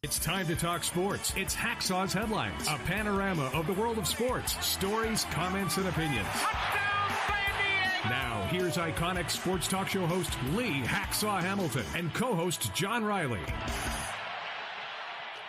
It's time to talk sports. It's Hacksaw's Headlines, a panorama of the world of sports, stories, comments, and opinions. Now, here's iconic sports talk show host Lee Hacksaw Hamilton and co-host John Riley.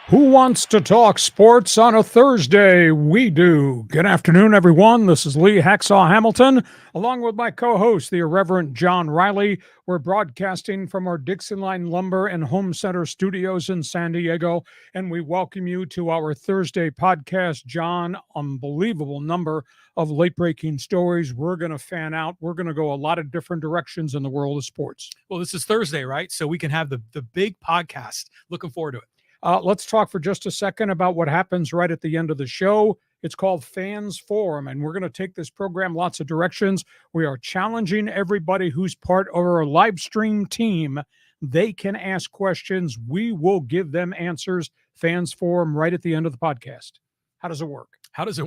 Who wants to talk sports on a Thursday? We do. Good afternoon, everyone. This is Lee Hacksaw Hamilton, along with my co-host, the irreverent John Riley. We're broadcasting from our Dixon Line Lumber and Home Center studios in San Diego, and we welcome you to our Thursday podcast. John, unbelievable number of late-breaking stories. We're going to fan out. We're going to go a lot of different directions in the world of sports. Well, this is Thursday, right? So we can have the big podcast. Looking forward to it. Let's talk for just a second about what happens right at the end of the show. It's called Fans Forum, and we're going to take this program lots of directions. We are challenging everybody who's part of our live stream team. They can ask questions. We will give them answers. Fans Forum right at the end of the podcast. How does it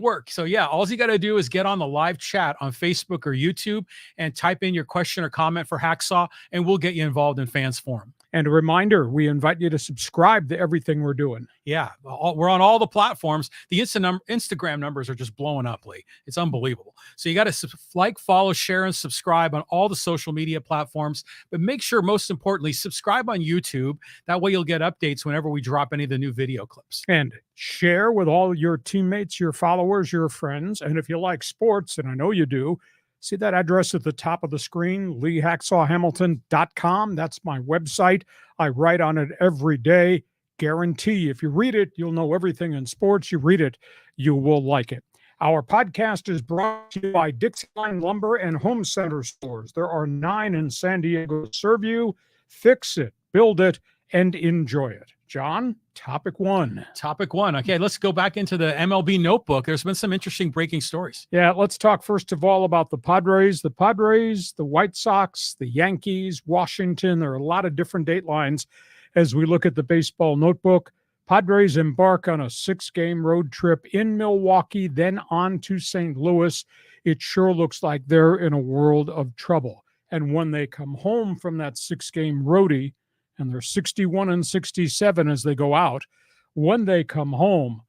work? So yeah, all you got to do is get on the live chat on Facebook or YouTube and type in your question or comment for Hacksaw, and we'll get you involved in Fans Forum. And a reminder, we invite you to subscribe to everything we're doing. Yeah, we're on all the platforms. The Instagram numbers are just blowing up, Lee. It's unbelievable. So you got to like, follow, share, and subscribe on all the social media platforms. But make sure, most importantly, subscribe on YouTube. That way you'll get updates whenever we drop any of the new video clips. And share with all your teammates, your followers, your friends. And if you like sports, and I know you do, see that address at the top of the screen, LeeHacksawHamilton.com. That's my website. I write on it every day. Guarantee if you read it, you'll know everything in sports. You read it, you will like it. Our podcast is brought to you by Dixon Line Lumber and Home Center stores. There are 9 in San Diego to serve you. Fix it, build it, and enjoy it. John, topic one. Okay, let's go back into the MLB notebook. There's been some interesting breaking stories. Yeah, let's talk first of all about the Padres. The White Sox, the Yankees, Washington. There are a lot of different datelines as we look at the baseball notebook. Padres embark on a 6-game road trip in Milwaukee, then on to St. Louis. It sure looks like they're in a world of trouble. And when they come home from that 6-game roadie, and they're 61-67 as they go out. When they come home,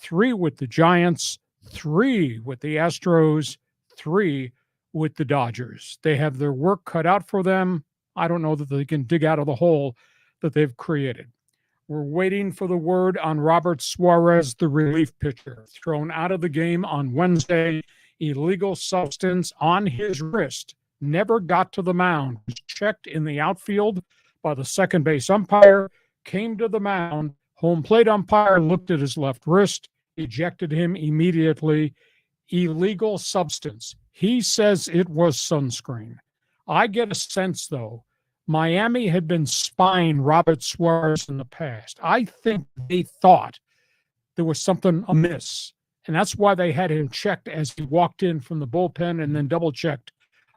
3 with the Giants, 3 with the Astros, 3 with the Dodgers. They have their work cut out for them. I don't know that they can dig out of the hole that they've created. We're waiting for the word on Robert Suarez, the relief pitcher, thrown out of the game on Wednesday. Illegal substance on his wrist. Never got to the mound. Was checked in the outfield by the second base umpire, came to the mound. Home plate umpire looked at his left wrist, ejected him immediately. Illegal substance. He says it was sunscreen. I get a sense, though, Miami had been spying Robert Suarez in the past. I think they thought there was something amiss, and that's why they had him checked as he walked in from the bullpen and then double-checked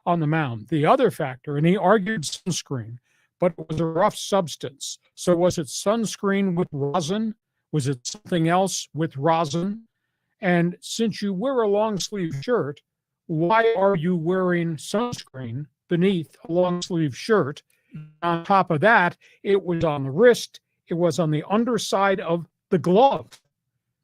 on the mound. The other factor, and he argued sunscreen, but it was a rough substance. So was it sunscreen with rosin? Was it something else with rosin? And since you wear a long sleeve shirt, why are you wearing sunscreen beneath a long sleeve shirt? On top of that, it was on the wrist. It was on the underside of the glove.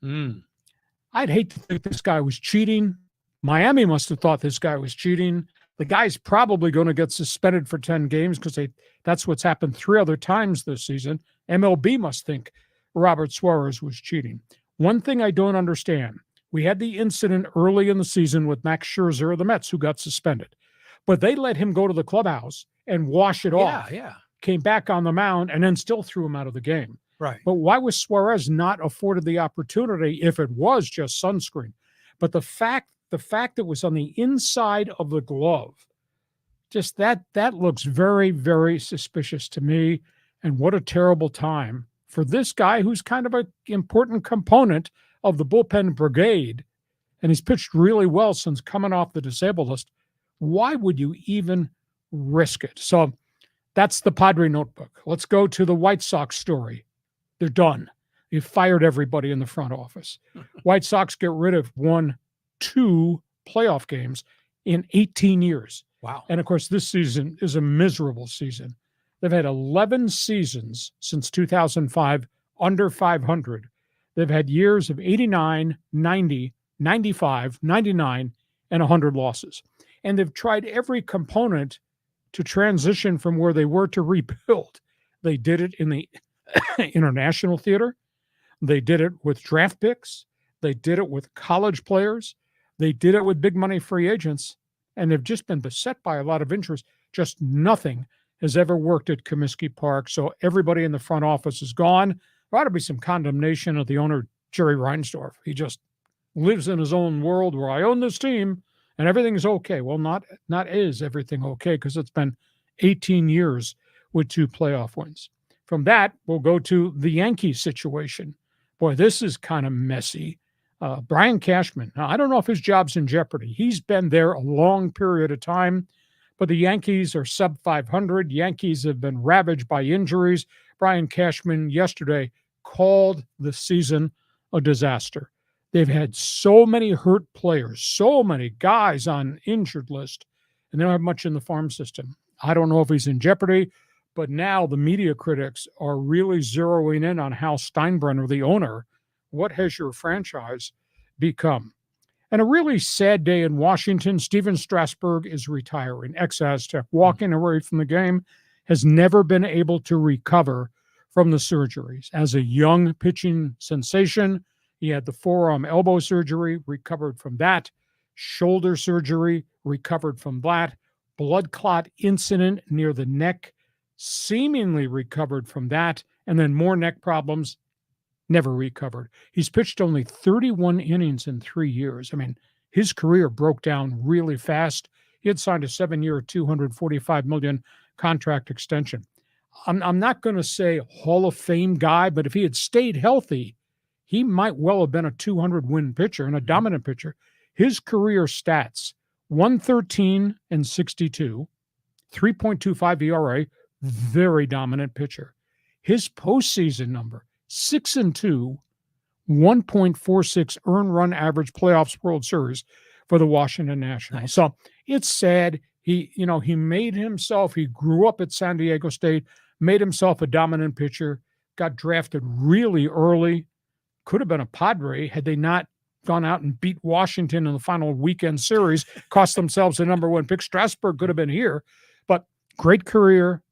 I'd hate to think this guy was cheating. Miami must have thought this guy was cheating. The guy's probably going to get suspended for 10 games because that's what's happened 3 other times this season. MLB must think Robert Suarez was cheating. One thing I don't understand, we had the incident early in the season with Max Scherzer of the Mets who got suspended. But they let him go to the clubhouse and wash it off. Yeah. Came back on the mound and then still threw him out of the game. Right. But why was Suarez not afforded the opportunity if it was just sunscreen? But the fact that it was on the inside of the glove, just that looks very, very suspicious to me. And what a terrible time for this guy who's kind of an important component of the bullpen brigade. And he's pitched really well since coming off the disabled list. Why would you even risk it? So that's the Padre notebook. Let's go to the White Sox story. They're done. You've fired everybody in the front office. White Sox get rid of 2 playoff games in 18 years. Wow. And of course, this season is a miserable season. They've had 11 seasons since 2005 under 500. They've had years of 89, 90, 95, 99, and 100 losses. And they've tried every component to transition from where they were to rebuild. They did it in the international theater. They did it with draft picks. They did it with college players. They did it with big money free agents. And they've just been beset by a lot of injuries. Just nothing has ever worked at Comiskey Park. So everybody in the front office is gone. There ought to be some condemnation of the owner, Jerry Reinsdorf. He just lives in his own world where I own this team and everything's okay. Well, not is everything okay, because it's been 18 years with 2 playoff wins. From that, we'll go to the Yankees situation. Boy, this is kind of messy. Brian Cashman, now, I don't know if his job's in jeopardy. He's been there a long period of time, but the Yankees are sub 500. Yankees have been ravaged by injuries. Brian Cashman yesterday called the season a disaster. They've had so many hurt players, so many guys on injured list, and they don't have much in the farm system. I don't know if he's in jeopardy, but now the media critics are really zeroing in on Hal Steinbrenner, the owner. What has your franchise become? And a really sad day in Washington. Steven Strasburg is retiring, ex-Aztec, walking away from the game, has never been able to recover from the surgeries. As a young pitching sensation, he had the forearm elbow surgery, recovered from that, shoulder surgery, recovered from that, blood clot incident near the neck, seemingly recovered from that, and then more neck problems, never recovered. He's pitched only 31 innings in 3 years. I mean, his career broke down really fast. He had signed a 7-year, $245 million contract extension. I'm not going to say Hall of Fame guy, but if he had stayed healthy, he might well have been a 200-win pitcher and a dominant pitcher. His career stats, 113 and 62, 3.25 ERA, very dominant pitcher. His postseason number, 6-2, 1.46 earned run average playoffs World Series for the Washington Nationals. Nice. So it's sad. He made himself, he grew up at San Diego State, made himself a dominant pitcher, got drafted really early, could have been a Padre had they not gone out and beat Washington in the final weekend series, cost themselves a number 1 pick. Strasburg could have been here, but great career.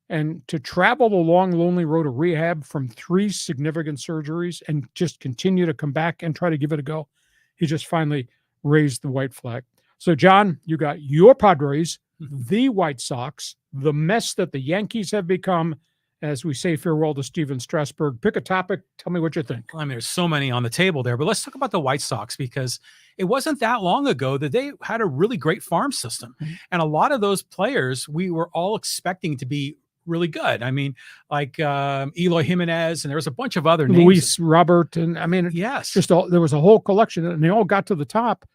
And to travel the long, lonely road of rehab from 3 significant surgeries and just continue to come back and try to give it a go, he just finally raised the white flag. So, John, you got your Padres, the White Sox, the mess that the Yankees have become, as we say farewell to Steven Strasburg. Pick a topic. Tell me what you think. I mean, there's so many on the table there, but let's talk about the White Sox, because it wasn't that long ago that they had a really great farm system. Mm-hmm. And a lot of those players we were all expecting to be really good. I mean, like Eloy Jimenez, and there was a bunch of other names. Luis Robert, and I mean, yes, there was a whole collection, and they all got to the top,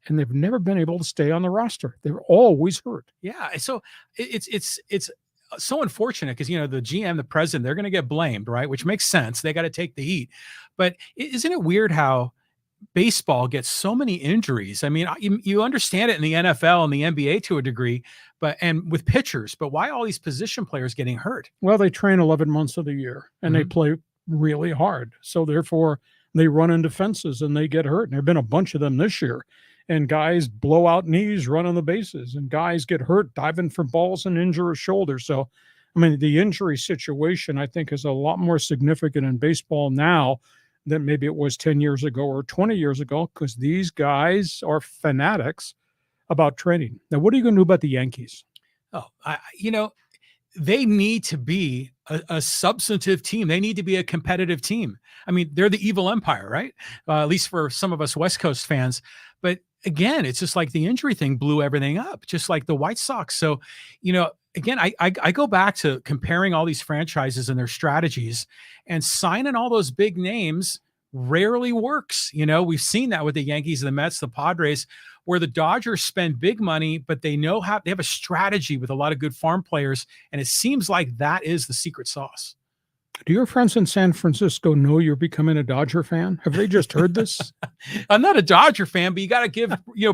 and they've never been able to stay on the roster. They were always hurt. Yeah, so it's so unfortunate, because the GM, the president, they're going to get blamed, right? Which makes sense. They got to take the heat. But isn't it weird how baseball gets so many injuries? I mean, you understand it in the NFL and the NBA to a degree, and with pitchers, but why all these position players getting hurt? Well, they train 11 months of the year and they play really hard. So therefore they run into fences and they get hurt. And there've been a bunch of them this year, and guys blow out knees running the bases, and guys get hurt diving for balls and injure a shoulder. So, I mean, the injury situation, I think, is a lot more significant in baseball now than maybe it was 10 years ago or 20 years ago, because these guys are fanatics about training. Now, what are you going to do about the Yankees? Oh, they need to be a substantive team. They need to be a competitive team. I mean, they're the evil empire, right? At least for some of us West Coast fans. But again, it's just like the injury thing blew everything up, just like the White Sox. So, again, I go back to comparing all these franchises and their strategies, and signing all those big names rarely works. We've seen that with the Yankees, the Mets, the Padres, where the Dodgers spend big money, but they have a strategy with a lot of good farm players. And it seems like that is the secret sauce. Do your friends in San Francisco know you're becoming a Dodger fan? Have they just heard this? I'm not a Dodger fan, but you got to give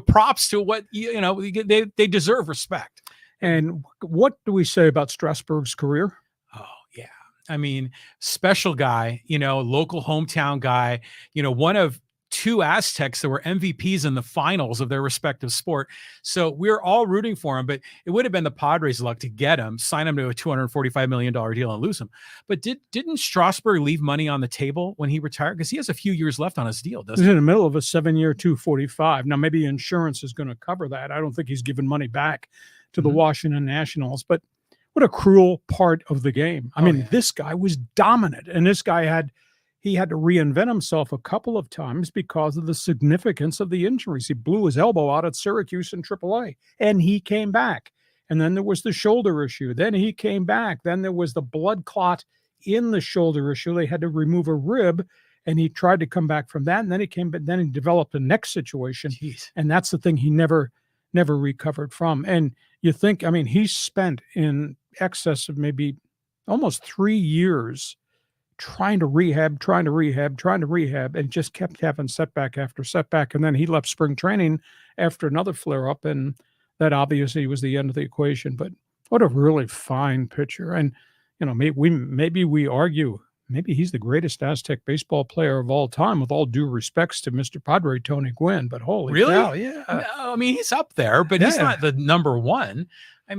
props to what they deserve respect. And what do we say about Strasburg's career? Oh yeah, I mean, special guy, local hometown guy, one of two Aztecs that were MVPs in the finals of their respective sport. So we're all rooting for him, but it would have been the Padres' luck to get him, sign him to a $245 million deal and lose him. But didn't Strasburg leave money on the table when he retired? Because he has a few years left on his deal, doesn't he? He's in the middle of a 7-year, $245. Now, maybe insurance is going to cover that. I don't think he's given money back to the Washington Nationals, but what a cruel part of the game. I mean, this guy was dominant, and this guy had to reinvent himself a couple of times because of the significance of the injuries. He blew his elbow out at Syracuse in AAA, and he came back. And then there was the shoulder issue. Then he came back. Then there was the blood clot in the shoulder issue. They had to remove a rib, and he tried to come back from that. And then he came, but then he developed a neck situation. Jeez. And that's the thing he never recovered from. And you think, I mean, he spent in excess of maybe almost 3 years trying to rehab, and just kept having setback after setback. And then he left spring training after another flare-up, and that obviously was the end of the equation. But what a really fine pitcher. And, maybe we argue, maybe he's the greatest Aztec baseball player of all time, with all due respects to Mr. Padre Tony Gwynn. But holy cow, yeah. No, I mean, he's up there, but he's not the number one. I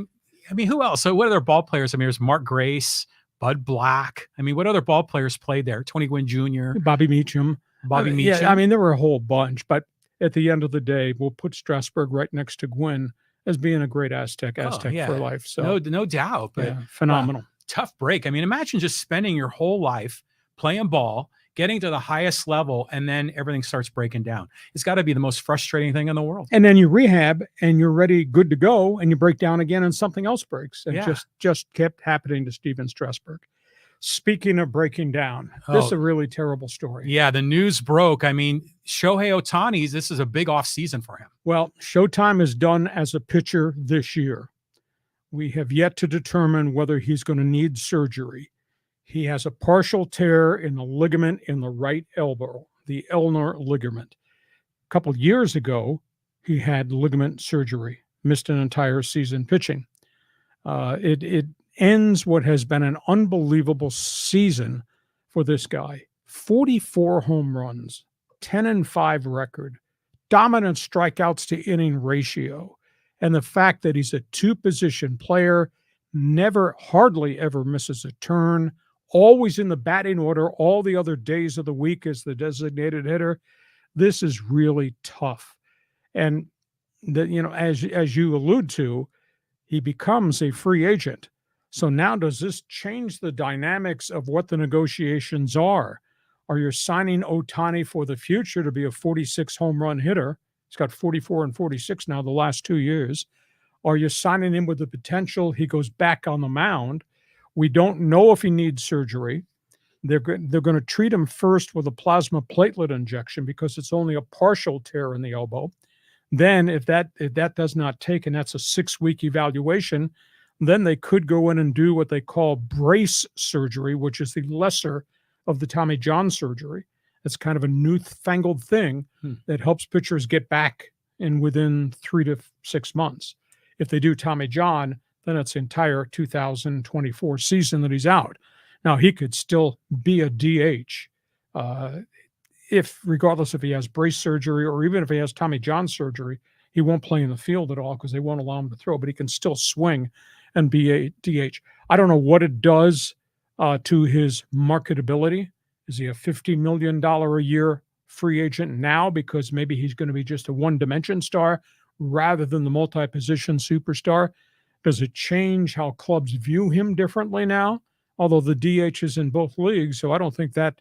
mean, who else? So what other ball players? I mean, there's Mark Grace, Bud Black. I mean, what other ball players played there? Tony Gwynn Jr., Bobby Meacham. Yeah, I mean, there were a whole bunch, but at the end of the day, we'll put Strasburg right next to Gwynn as being a great Aztec for life. So no doubt, but phenomenal. Tough break. I mean, imagine just spending your whole life playing ball, getting to the highest level, and then everything starts breaking down. It's got to be the most frustrating thing in the world. And then you rehab and you're ready, good to go, and you break down again and something else breaks. And just kept happening to Steven Strasburg. Speaking of breaking down, this is a really terrible story. Yeah, the news broke. I mean, Shohei Ohtani, this is a big off season for him. Well, Showtime is done as a pitcher this year. We have yet to determine whether he's going to need surgery. He has a partial tear in the ligament in the right elbow, the ulnar ligament. A couple of years ago, he had ligament surgery, missed an entire season pitching. It ends what has been an unbelievable season for this guy. 44 home runs, 10-5 record, dominant strikeouts to inning ratio, and the fact that he's a two-position player, hardly ever misses a turn, always in the batting order all the other days of the week as the designated hitter. This is really tough. And as you allude to, he becomes a free agent. So now does this change the dynamics of what the negotiations are? Are you signing Ohtani for the future to be a 46 home run hitter? He's got 44 and 46 now the last 2 years. Are you signing him with the potential he goes back on the mound? We don't know if he needs surgery. They're going to treat him first with a plasma platelet injection because it's only a partial tear in the elbow. Then if that does not take, and that's a 6-week evaluation, then they could go in and do what they call brace surgery, which is the lesser of the Tommy John surgery. It's kind of a newfangled thing that helps pitchers get back in within 3 to 6 months. If they do Tommy John, then it's the entire 2024 season that he's out. Now, he could still be a DH regardless if he has brace surgery or even if he has Tommy John surgery. He won't play in the field at all because they won't allow him to throw, but he can still swing and be a DH. I don't know what it does to his marketability. Is he a $50 million a year free agent now because maybe he's going to be just a one-dimension star rather than the multi-position superstar? Does it change how clubs view him differently now? Although the DH is in both leagues, so I don't think that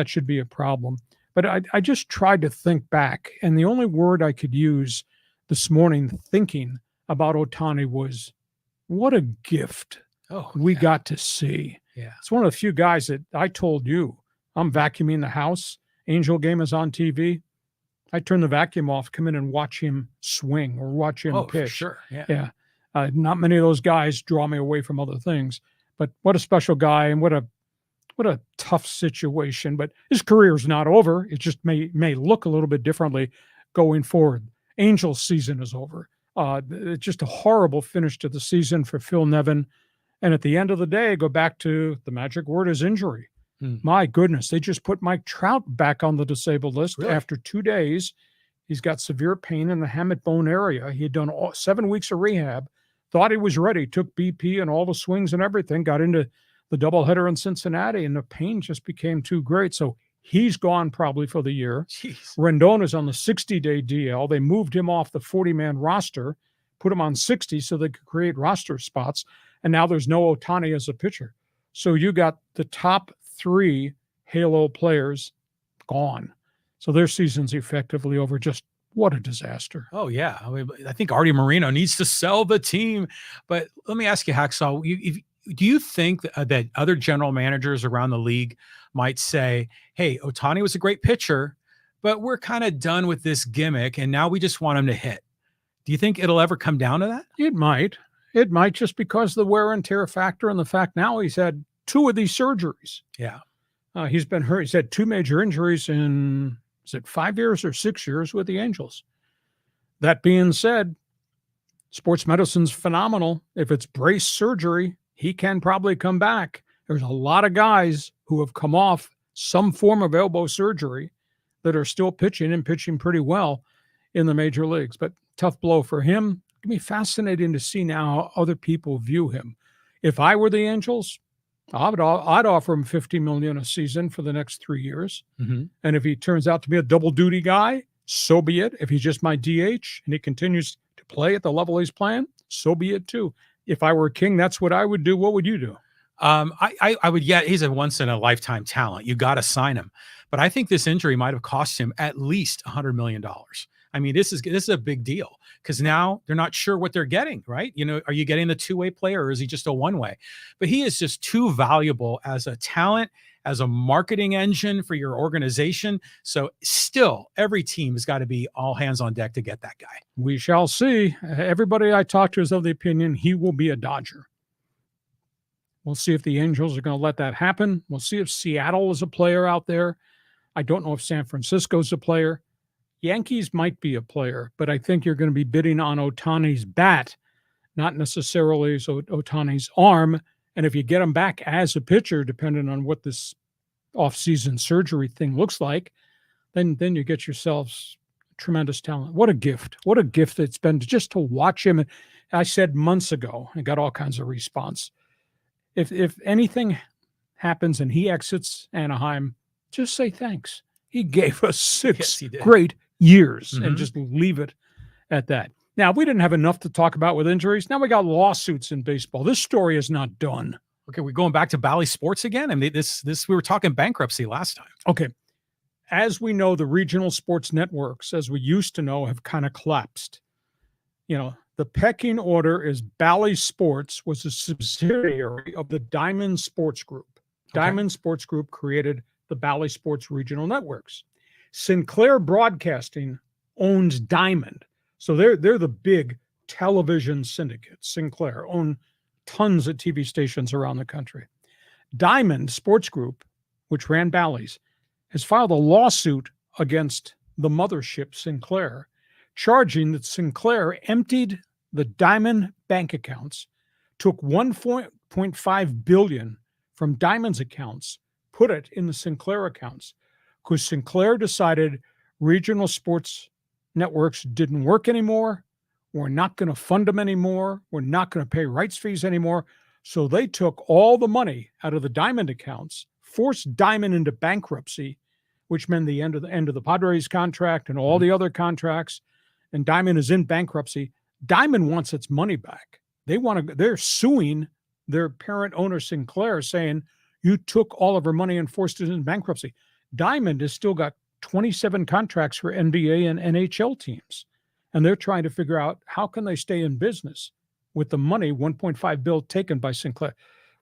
should be a problem. But I just tried to think back, and the only word I could use this morning thinking about Ohtani was, what a gift we got to see. Yeah. It's one of the few guys that I told you, I'm vacuuming the house. Angel game is on TV. I turn the vacuum off, come in and watch him swing or watch him pitch. For sure. Yeah. Not many of those guys draw me away from other things, but what a special guy and what a tough situation. But his career is not over. It just may look a little bit differently going forward. Angel's season is over. It's just a horrible finish to the season for Phil Nevin. And at the end of the day, go back to the magic word is injury. My goodness, they just put Mike Trout back on the disabled list after 2 days. He's got severe pain in the hamate bone area. He had done 7 weeks of rehab, thought he was ready, took BP and all the swings and everything, got into the doubleheader in Cincinnati, and the pain just became too great. So he's gone probably for the year. Jeez. Rendon is on the 60-day DL. They moved him off the 40-man roster, put him on 60 so they could create roster spots, and now there's no Ohtani as a pitcher. So you got the top 3 Halo players gone. So their season's effectively over. Just what a disaster. Oh, yeah. I think Artie Moreno needs to sell the team. But let me ask you, Hacksaw, do you think that other general managers around the league might say, hey, Ohtani was a great pitcher, but we're kind of done with this gimmick, and now we just want him to hit? Do you think it'll ever come down to that? It might. It might, just because of the wear and tear factor and the fact now he's had 2 of these surgeries. Yeah. He's been hurt. He's had 2 major injuries in, is it 5 years or 6 years with the Angels? That being said, sports medicine's phenomenal. If it's brace surgery, he can probably come back. There's a lot of guys who have come off some form of elbow surgery that are still pitching and pitching pretty well in the major leagues. But tough blow for him. It'd be fascinating to see now how other people view him. If I were the Angels, I'd offer him $50 million a season for the next 3 years. And if he turns out to be a double duty guy, so be it. If he's just my DH and he continues to play at the level he's playing, so be it too. If I were king, that's what I would do. What would you do? I would, he's a once in a lifetime talent. You got to sign him. But I think this injury might have cost him at least $100 million. I mean, this is a big deal because now they're not sure what they're getting, right? You know, are you getting the 2-way player or is he just a 1-way? But he is just too valuable as a talent, as a marketing engine for your organization. So still, every team has got to be all hands on deck to get that guy. We shall see. Everybody I talk to is of the opinion he will be a Dodger. We'll see if the Angels are going to let that happen. We'll see if Seattle is a player out there. I don't know if San Francisco's a player. Yankees might be a player, but I think you're going to be bidding on Ohtani's bat, not necessarily Ohtani's arm. And if you get him back as a pitcher, depending on what this offseason surgery thing looks like, then you get yourselves tremendous talent. What a gift. What a gift it's been just to watch him. I said months ago, I got all kinds of response. If anything happens and he exits Anaheim, just say thanks. He gave us 6 great years and just leave it at that. Now, we didn't have enough to talk about with injuries. Now we got lawsuits in baseball. This story is not done. Okay, we're going back to Bally Sports again. I mean, this we were talking bankruptcy last time. Okay. As we know, the regional sports networks, as we used to know, have kind of collapsed. You know, the pecking order is Bally Sports was a subsidiary of the Diamond Sports Group. Okay. Diamond Sports Group created the Bally Sports regional networks. Sinclair Broadcasting owns Diamond. So they're the big television syndicate. Sinclair own tons of TV stations around the country. Diamond Sports Group, which ran Bally's, has filed a lawsuit against the mothership Sinclair, charging that Sinclair emptied the Diamond bank accounts, took $1.5 billion from Diamond's accounts, put it in the Sinclair accounts, because Sinclair decided regional sports networks didn't work anymore. We're not going to fund them anymore. We're not going to pay rights fees anymore. So they took all the money out of the Diamond accounts, forced Diamond into bankruptcy, which meant the end of the Padres contract and all the other contracts. And Diamond is in bankruptcy. Diamond wants its money back. They're suing their parent owner Sinclair, saying, you took all of our money and forced it into bankruptcy. Diamond has still got 27 contracts for NBA and NHL teams. And they're trying to figure out how can they stay in business with the money, $1.5 billion taken by Sinclair.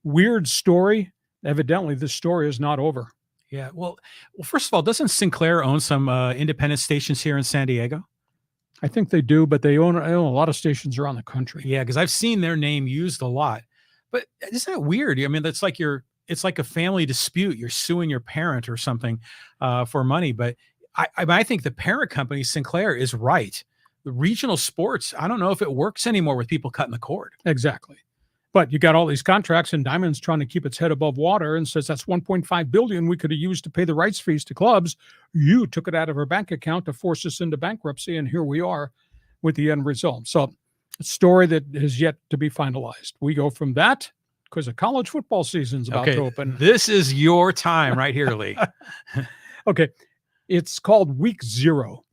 Weird story. Evidently, this story is not over. Yeah. Well, first of all, doesn't Sinclair own some independent stations here in San Diego? I think they do, but they own a lot of stations around the country. Yeah, because I've seen their name used a lot. But isn't that weird? I mean, it's like a family dispute. You're suing your parent or something for money. But I think the parent company, Sinclair, is right. The regional sports, I don't know if it works anymore with people cutting the cord. Exactly. But you got all these contracts, and Diamond's trying to keep its head above water and says that's $1.5 billion we could have used to pay the rights fees to clubs. You took it out of our bank account to force us into bankruptcy, and here we are with the end result. So a story that is yet to be finalized. We go from that because the college football season's about to open. This is your time right here, Lee. Okay. It's called week 0.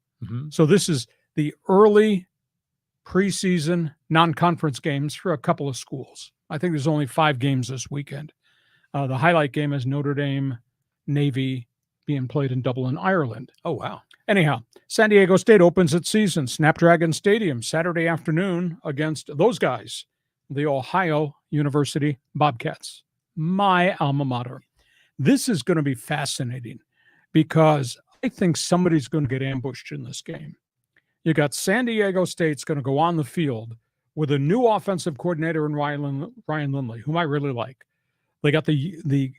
So this is the early preseason non-conference games for a couple of schools. I think there's only 5 games this weekend. The highlight game is Notre Dame, Navy being played in Dublin, Ireland. Oh, wow. Anyhow, San Diego State opens its season, Snapdragon Stadium, Saturday afternoon against those guys, the Ohio University Bobcats, my alma mater. This is going to be fascinating because I think somebody's going to get ambushed in this game. You got San Diego State's going to go on the field with a new offensive coordinator in Ryan Lindley, whom I really like. They got the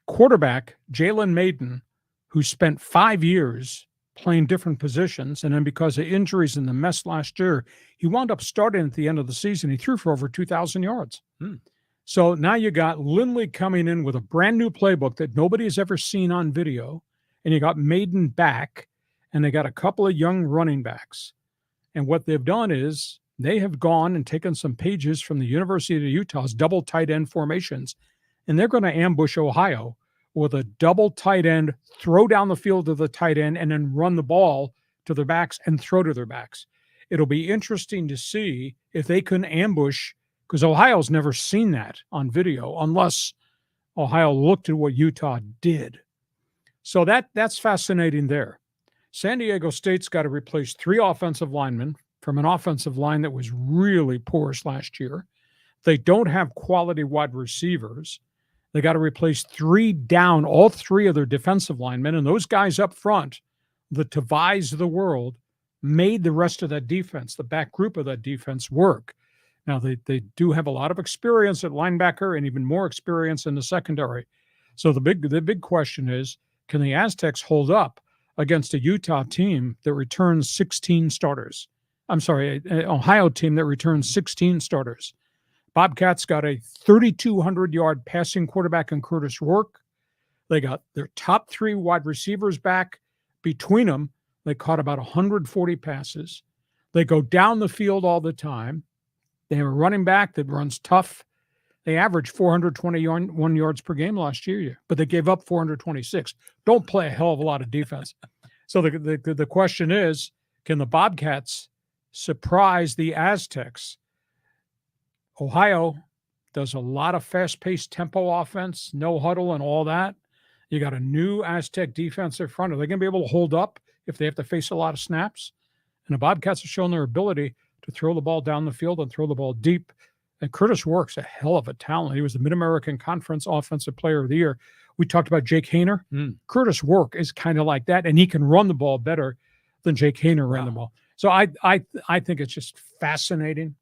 quarterback, Jalen Maiden, who spent 5 years playing different positions, and then because of injuries and the mess last year, he wound up starting at the end of the season. He threw for over 2,000 yards. So now you got Lindley coming in with a brand new playbook that nobody has ever seen on video, and you got Maiden back, and they got a couple of young running backs. And what they've done is they have gone and taken some pages from the University of Utah's double tight end formations, and they're going to ambush Ohio with a double tight end, throw down the field to the tight end, and then run the ball to their backs and throw to their backs. It'll be interesting to see if they can ambush, because Ohio's never seen that on video unless Ohio looked at what Utah did. So that's fascinating there. San Diego State's got to replace 3 offensive linemen from an offensive line that was really porous last year. They don't have quality wide receivers. They got to replace 3 down, all 3 of their defensive linemen. And those guys up front, the Tavais of the world, made the rest of that defense, the back group of that defense, work. Now, they do have a lot of experience at linebacker and even more experience in the secondary. So the big question is, can the Aztecs hold up against a Utah team that returns 16 starters? I'm sorry, an Ohio team that returns 16 starters. Bobcats got a 3,200-yard passing quarterback in Curtis Rourke. They got their top 3 wide receivers back. Between them, they caught about 140 passes. They go down the field all the time. They have a running back that runs tough. They averaged 421 yards per game last year, but they gave up 426. Don't play a hell of a lot of defense. So the question is, can the Bobcats surprise the Aztecs? Ohio does a lot of fast-paced tempo offense, no huddle and all that. You got a new Aztec defensive front. Are they going to be able to hold up if they have to face a lot of snaps? And the Bobcats have shown their ability to throw the ball down the field and throw the ball deep. And Curtis Rourke's a hell of a talent. He was the Mid-American Conference Offensive Player of the Year. We talked about Jake Haener. Curtis Rourke is kind of like that, and he can run the ball better than Jake Haener ran the ball. So I think it's just fascinating.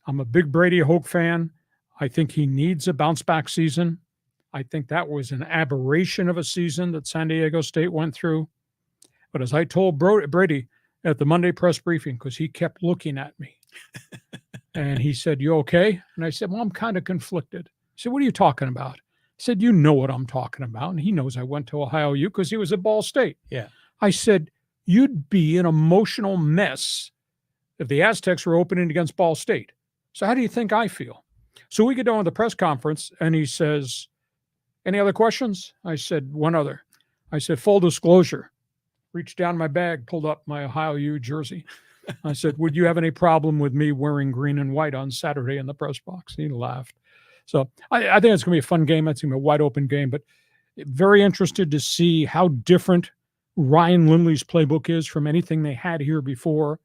I'm a big Brady Hoke fan. I think he needs a bounce-back season. I think that was an aberration of a season that San Diego State went through. But as I told Brady at the Monday press briefing, because he kept looking at me, and he said, "You okay?" And I said, "Well, I'm kind of conflicted." He said, "What are you talking about?" I said, "You know what I'm talking about." And he knows I went to Ohio U because he was at Ball State. Yeah. I said, "You'd be an emotional mess if the Aztecs were opening against Ball State. So how do you think I feel?" So we get down to the press conference, and he says, "Any other questions?" I said, "One other." I said, "Full disclosure." Reached down my bag, pulled up my Ohio U jersey. I said, "Would you have any problem with me wearing green and white on Saturday in the press box?" He laughed. So I think it's going to be a fun game. It's going to be a wide open game, but very interested to see how different Ryan Lindley's playbook is from anything they had here before.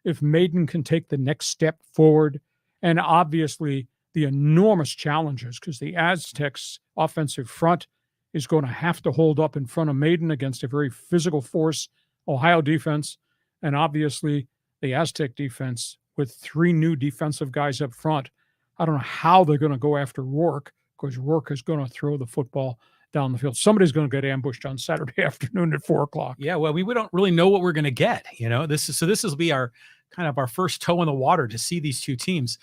If Maiden can take the next step forward, and obviously the enormous challenges, because the Aztecs offensive front is going to have to hold up in front of Maiden against a very physical force Ohio defense, and obviously the Aztec defense with 3 new defensive guys up front. I don't know how they're going to go after Rourke, because Rourke is going to throw the football down the field. Somebody's going to get ambushed on Saturday afternoon at 4:00. Yeah, well, we don't really know what we're going to get. This will be our kind of our first toe in the water to see these 2 teams.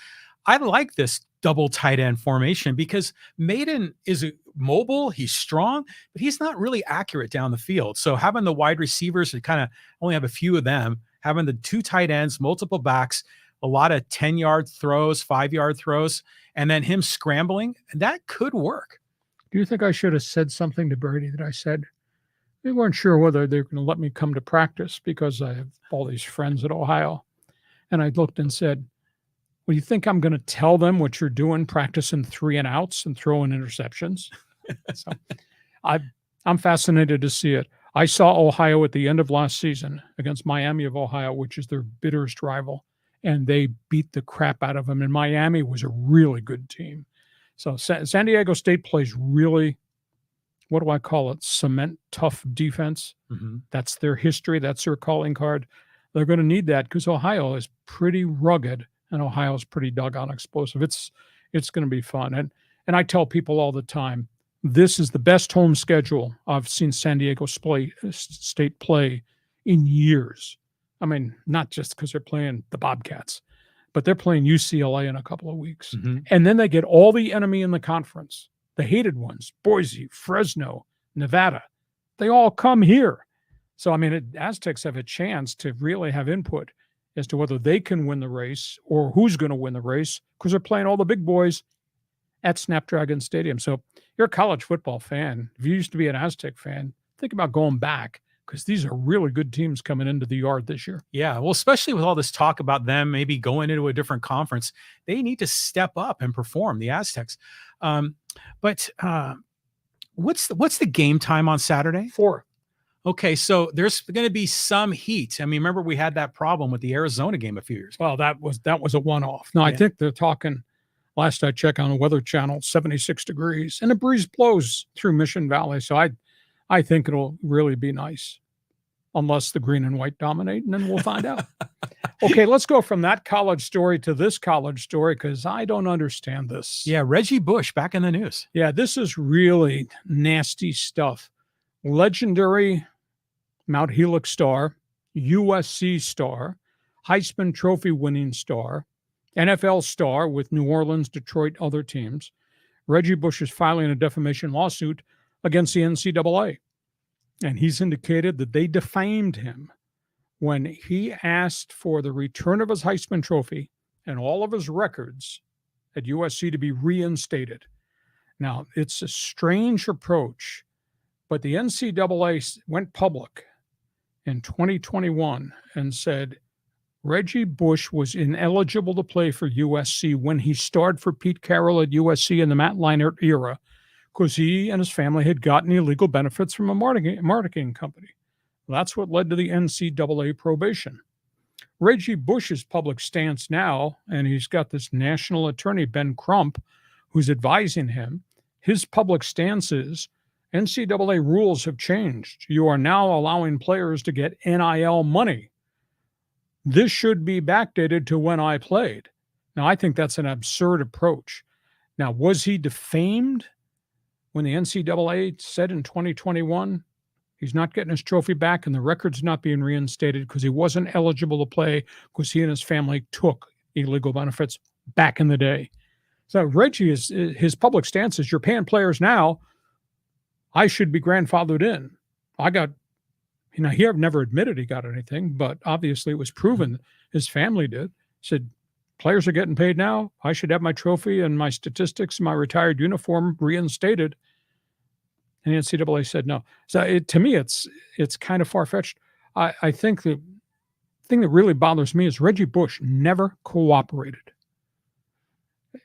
I like this double tight end formation because Maiden is mobile, he's strong, but he's not really accurate down the field. So having the wide receivers to kind of only have a few of them, having the 2 tight ends, multiple backs, a lot of 10-yard throws, 5-yard throws, and then him scrambling, that could work. Do you think I should have said something to Brady that I said? We weren't sure whether they were going to let me come to practice because I have all these friends at Ohio. And I looked and said, well, you think I'm going to tell them what you're doing, practicing 3 and outs and throwing interceptions? So I'm fascinated to see it. I saw Ohio at the end of last season against Miami of Ohio, which is their bitterest rival, and they beat the crap out of them. And Miami was a really good team. So San Diego State plays really, what do I call it, cement tough defense. Mm-hmm. That's their history. That's their calling card. They're going to need that because Ohio is pretty rugged and Ohio's pretty doggone explosive. It's going to be fun. And I tell people all the time, this is the best home schedule I've seen San Diego State play in years. I mean, not just because they're playing the Bobcats, but they're playing UCLA in a couple of weeks. Mm-hmm. And then they get all the enemy in the conference, the hated ones, Boise, Fresno, Nevada. They all come here. So, I mean, Aztecs have a chance to really have input as to whether they can win the race or who's going to win the race because they're playing all the big boys at Snapdragon Stadium. So you're a college football fan. If you used to be an Aztec fan, think about going back because these are really good teams coming into the yard this year. Yeah, well, especially with all this talk about them maybe going into a different conference, they need to step up and perform, the Aztecs. But what's the game time on Saturday? 4. Okay, so there's going to be some heat. I mean, remember we had that problem with the Arizona game a few years ago. Well, that was a one-off. No, I think they're talking, last I checked on the Weather Channel, 76 degrees, and a breeze blows through Mission Valley. So I think it'll really be nice, unless the green and white dominate, and then we'll find out. Okay, let's go from that college story to this college story because I don't understand this. Yeah, Reggie Bush back in the news. Yeah, this is really nasty stuff. Legendary Mount Helix star, USC star, Heisman Trophy winning star, NFL star with New Orleans, Detroit, other teams. Reggie Bush is filing a defamation lawsuit against the NCAA. And he's indicated that they defamed him when he asked for the return of his Heisman Trophy and all of his records at USC to be reinstated. Now, it's a strange approach, but the NCAA went public in 2021 and said Reggie Bush was ineligible to play for USC when he starred for Pete Carroll at USC in the Matt Leinart era because he and his family had gotten illegal benefits from a marketing company. That's what led to the NCAA probation. Reggie Bush's public stance now, and he's got this national attorney, Ben Crump, who's advising him, his public stance is NCAA rules have changed. You are now allowing players to get NIL money. This should be backdated to when I played. Now, I think that's an absurd approach. Now, was he defamed when the NCAA said in 2021 he's not getting his trophy back and the record's not being reinstated because he wasn't eligible to play because he and his family took illegal benefits back in the day? So Reggie, his public stance is you're paying players now. I should be grandfathered in. I got, he never admitted he got anything, but obviously it was proven his family did. Said, players are getting paid now. I should have my trophy and my statistics and my retired uniform reinstated. And the NCAA said no. So to me, it's kind of far-fetched. I think the thing that really bothers me is Reggie Bush never cooperated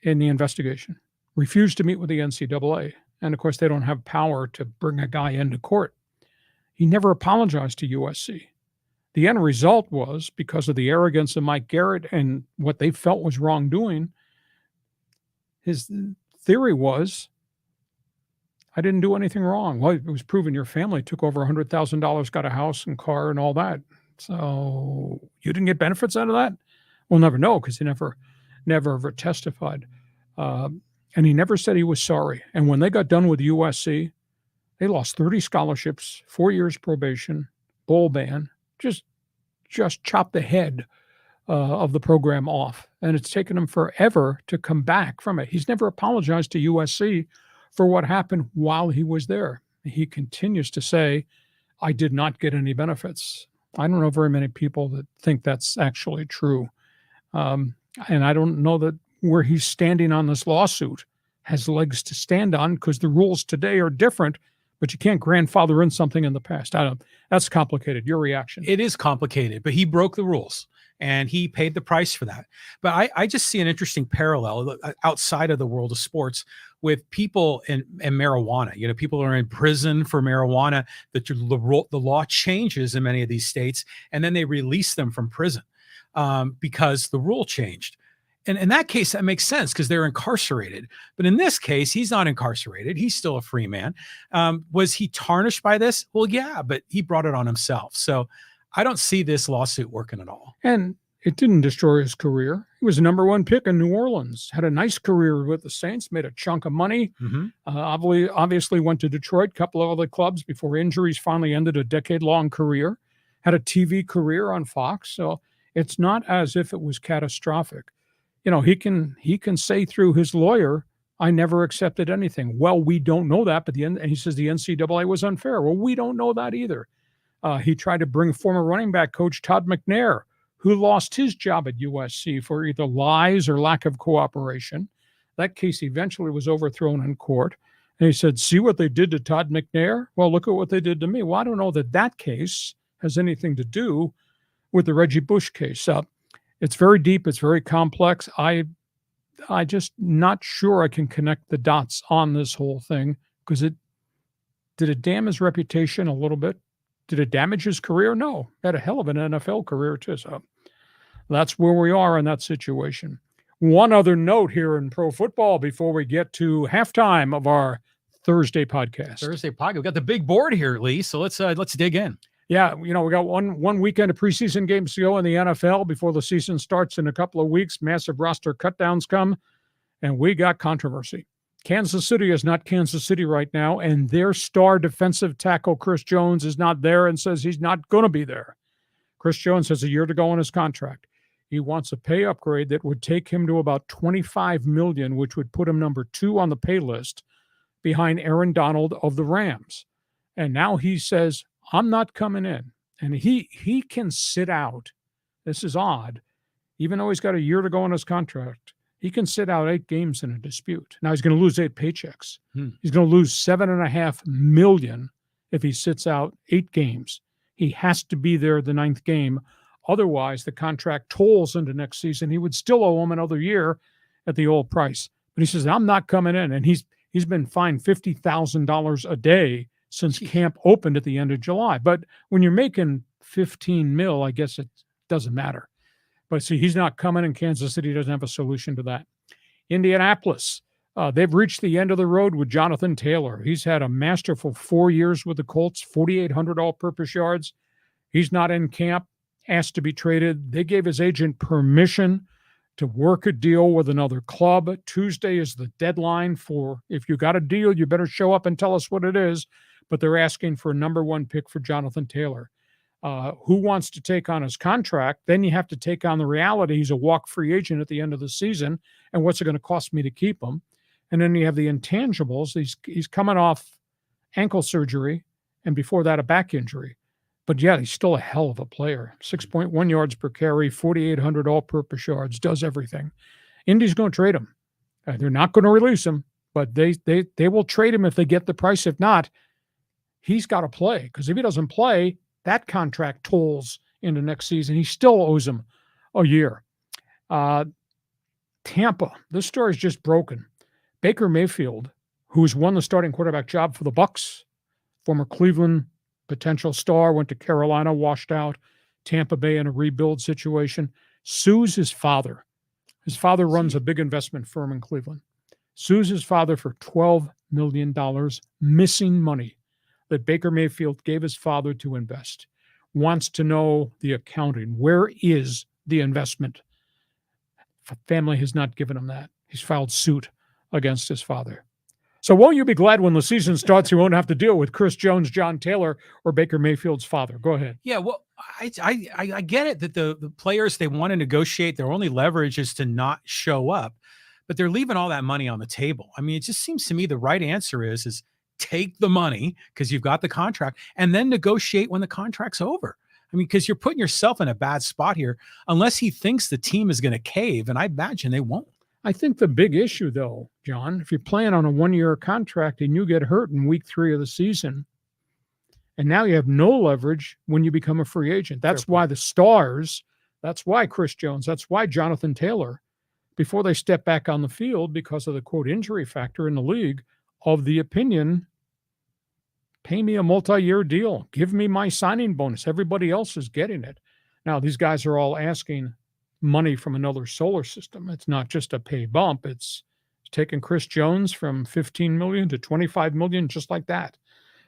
in the investigation, refused to meet with the NCAA. And of course, they don't have power to bring a guy into court. He never apologized to USC. The end result was, because of the arrogance of Mike Garrett and what they felt was wrongdoing, his theory was, I didn't do anything wrong. Well, it was proven your family took over $100,000, got a house and car and all that. So you didn't get benefits out of that? We'll never know because he never ever testified. And he never said he was sorry. And when they got done with USC, they lost 30 scholarships, 4 years probation, bowl ban, just chopped the head of the program off, and it's taken him forever to come back from it. He's never apologized to USC for what happened while he was there. He continues to say, I did not get any benefits. I don't know very many people that think that's actually true. And I don't know that where he's standing on this lawsuit has legs to stand on, because the rules today are different, but you can't grandfather in something in the past. That's complicated. Your reaction? It is complicated, but he broke the rules and he paid the price for that. But I just see an interesting parallel outside of the world of sports with people and marijuana. You know, people are in prison for marijuana, that the law changes in many of these states, and then they release them from prison because the rule changed. And in that case, that makes sense because they're incarcerated. But in this case, he's not incarcerated. He's still a free man. Was he tarnished by this? Well, yeah, but he brought it on himself. So I don't see this lawsuit working at all. And it didn't destroy his career. He was a number one pick in New Orleans, had a nice career with the Saints, made a chunk of money. Obviously went to Detroit, a couple of other clubs before injuries finally ended a decade-long career, had a TV career on Fox. So it's not as if it was catastrophic. You know, he can say through his lawyer, I never accepted anything. Well, we don't know that, but he says the NCAA was unfair. Well, we don't know that either. He tried to bring former running back coach Todd McNair, who lost his job at USC for either lies or lack of cooperation. That case eventually was overthrown in court. And he said, see what they did to Todd McNair? Well, look at what they did to me. Well, I don't know that case has anything to do with the Reggie Bush case. It's very deep. It's very complex. I just not sure I can connect the dots on this whole thing, because did it damn his reputation a little bit? Did it damage his career? No. Had a hell of an NFL career too. So that's where we are in that situation. One other note here in pro football before we get to halftime of our Thursday podcast. We've got the big board here, Lee. So let's dig in. Yeah, you know, we got one weekend of preseason games to go in the NFL before the season starts in a couple of weeks. Massive roster cutdowns come, and we got controversy. Kansas City is not Kansas City right now, and their star defensive tackle, Chris Jones, is not there and says he's not going to be there. Chris Jones has a year to go on his contract. He wants a pay upgrade that would take him to about $25 million, which would put him number 2 on the pay list behind Aaron Donald of the Rams. And now he says, I'm not coming in. And he can sit out. This is odd. Even though he's got a year to go on his contract, he can sit out 8 games in a dispute. Now he's going to lose 8 paychecks. He's going to lose $7.5 million if he sits out 8 games. He has to be there the 9th game. Otherwise, the contract tolls into next season. He would still owe him another year at the old price. But he says, I'm not coming in. And he's been fined $50,000 a day since camp opened at the end of July. But when you're making $15 million, I guess it doesn't matter. But see, he's not coming, and Kansas City doesn't have a solution to that. Indianapolis, they've reached the end of the road with Jonathan Taylor. He's had a masterful 4 years with the Colts, 4,800 all-purpose yards. He's not in camp, asked to be traded. They gave his agent permission to work a deal with another club. Tuesday is the deadline for, if you got a deal, you better show up and tell us what it is. But they're asking for a number 1 pick for Jonathan Taylor. Who wants to take on his contract? Then you have to take on the reality he's a walk free agent at the end of the season, and what's it going to cost me to keep him? And then you have the intangibles. He's coming off ankle surgery, and before that a back injury. But yeah, he's still a hell of a player. 6.1 yards per carry, 4,800 all-purpose yards, does everything. Indy's going to trade him. They're not going to release him, but they will trade him if they get the price. If not, he's got to play, because if he doesn't play, that contract tolls into next season. He still owes him a year. Tampa, this story's just broken. Baker Mayfield, who's won the starting quarterback job for the Bucs, former Cleveland potential star, went to Carolina, washed out. Tampa Bay in a rebuild situation, sues his father. His father runs a big investment firm in Cleveland. Sues his father for $12 million missing money that Baker Mayfield gave his father to invest. Wants to know the accounting. Where is the investment? Family has not given him that. He's filed suit against his father. So won't you be glad when the season starts, you won't have to deal with Chris Jones, John Taylor, or Baker Mayfield's father? Go ahead. Yeah, well, I get it that the players, they want to negotiate. Their only leverage is to not show up, but they're leaving all that money on the table. I mean, it just seems to me the right answer is take the money because you've got the contract and then negotiate when the contract's over. I mean, because you're putting yourself in a bad spot here unless he thinks the team is going to cave, and I imagine they won't. I think the big issue, though, John, if you're playing on a one-year contract and you get hurt in week 3 of the season, and now you have no leverage when you become a free agent. That's why the stars, that's why Chris Jones, that's why Jonathan Taylor, before they step back on the field because of the, quote, injury factor in the league, of the opinion, pay me a multi-year deal. Give me my signing bonus. Everybody else is getting it. Now, these guys are all asking money from another solar system. It's not just a pay bump. It's taking Chris Jones from $15 million to $25 million, just like that.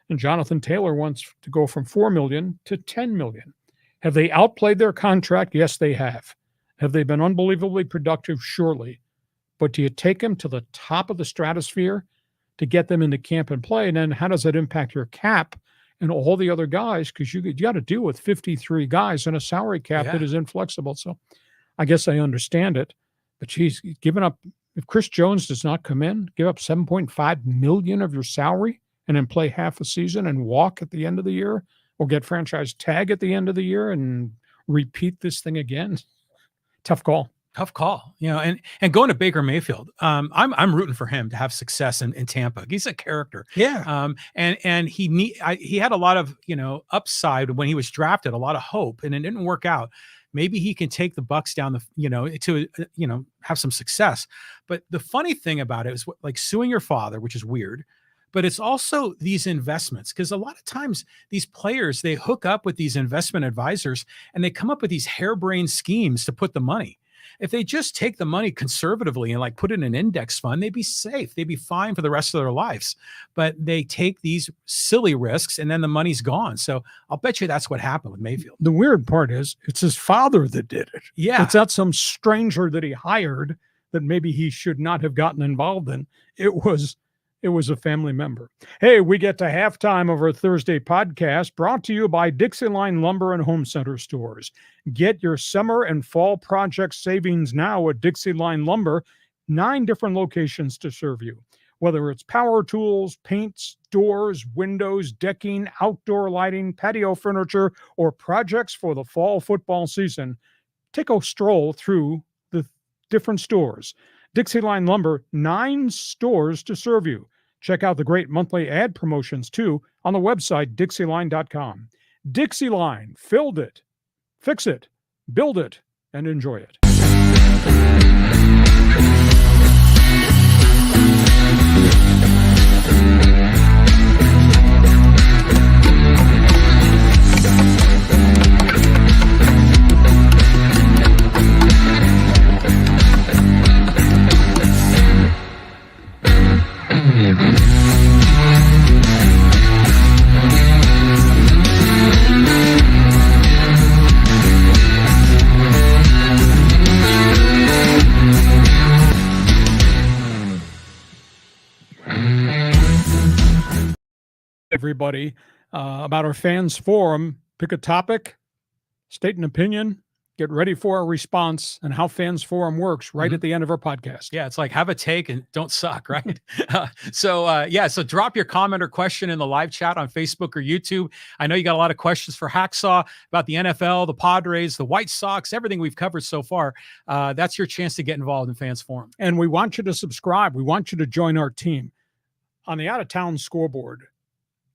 And Jonathan Taylor wants to go from $4 million to $10 million. Have they outplayed their contract? Yes, they have. Have they been unbelievably productive? Surely. But do you take them to the top of the stratosphere to get them into camp and play? And then how does that impact your cap and all the other guys? Because you got to deal with 53 guys and a salary cap that is inflexible. So I guess I understand it. But geez, giving up, if Chris Jones does not come in, give up $7.5 million of your salary and then play half a season and walk at the end of the year, or get franchise tag at the end of the year and repeat this thing again. Tough call. Tough call, you know, and going to Baker Mayfield, I'm rooting for him to have success in Tampa. He's a character. Yeah. And he had a lot of, you know, upside when he was drafted, a lot of hope, and it didn't work out. Maybe he can take the Bucs down the, you know, to, you know, have some success. But the funny thing about it is like suing your father, which is weird, but it's also these investments, because a lot of times these players, they hook up with these investment advisors and they come up with these harebrained schemes to put the money. If they just take the money conservatively and like put it in an index fund, they'd be safe. They'd be fine for the rest of their lives. But they take these silly risks and then the money's gone. So I'll bet you that's what happened with Mayfield. The weird part is it's his father that did it. Yeah. It's not some stranger that he hired that maybe he should not have gotten involved in. It was a family member. Hey, we get to halftime of our Thursday podcast, brought to you by Dixieline Lumber and Home Center Stores. Get your summer and fall project savings now at Dixieline Lumber. 9 different locations to serve you. Whether it's power tools, paints, doors, windows, decking, outdoor lighting, patio furniture, or projects for the fall football season, take a stroll through the different stores. Dixieline Lumber, 9 stores to serve you. Check out the great monthly ad promotions, too, on the website, Dixieline.com. Dixieline, filled it, fix it, build it, and enjoy it. Everybody, about our fans forum. Pick a topic, state an opinion, get ready for our response, and how fans forum works right at the end of our podcast. Yeah, it's like have a take and don't suck, right? So drop your comment or question in the live chat on Facebook or YouTube. I know you got a lot of questions for Hacksaw about the NFL, the Padres, the White Sox, everything we've covered so far. That's your chance to get involved in fans forum. And we want you to subscribe. We want you to join our team. On the Out of Town scoreboard,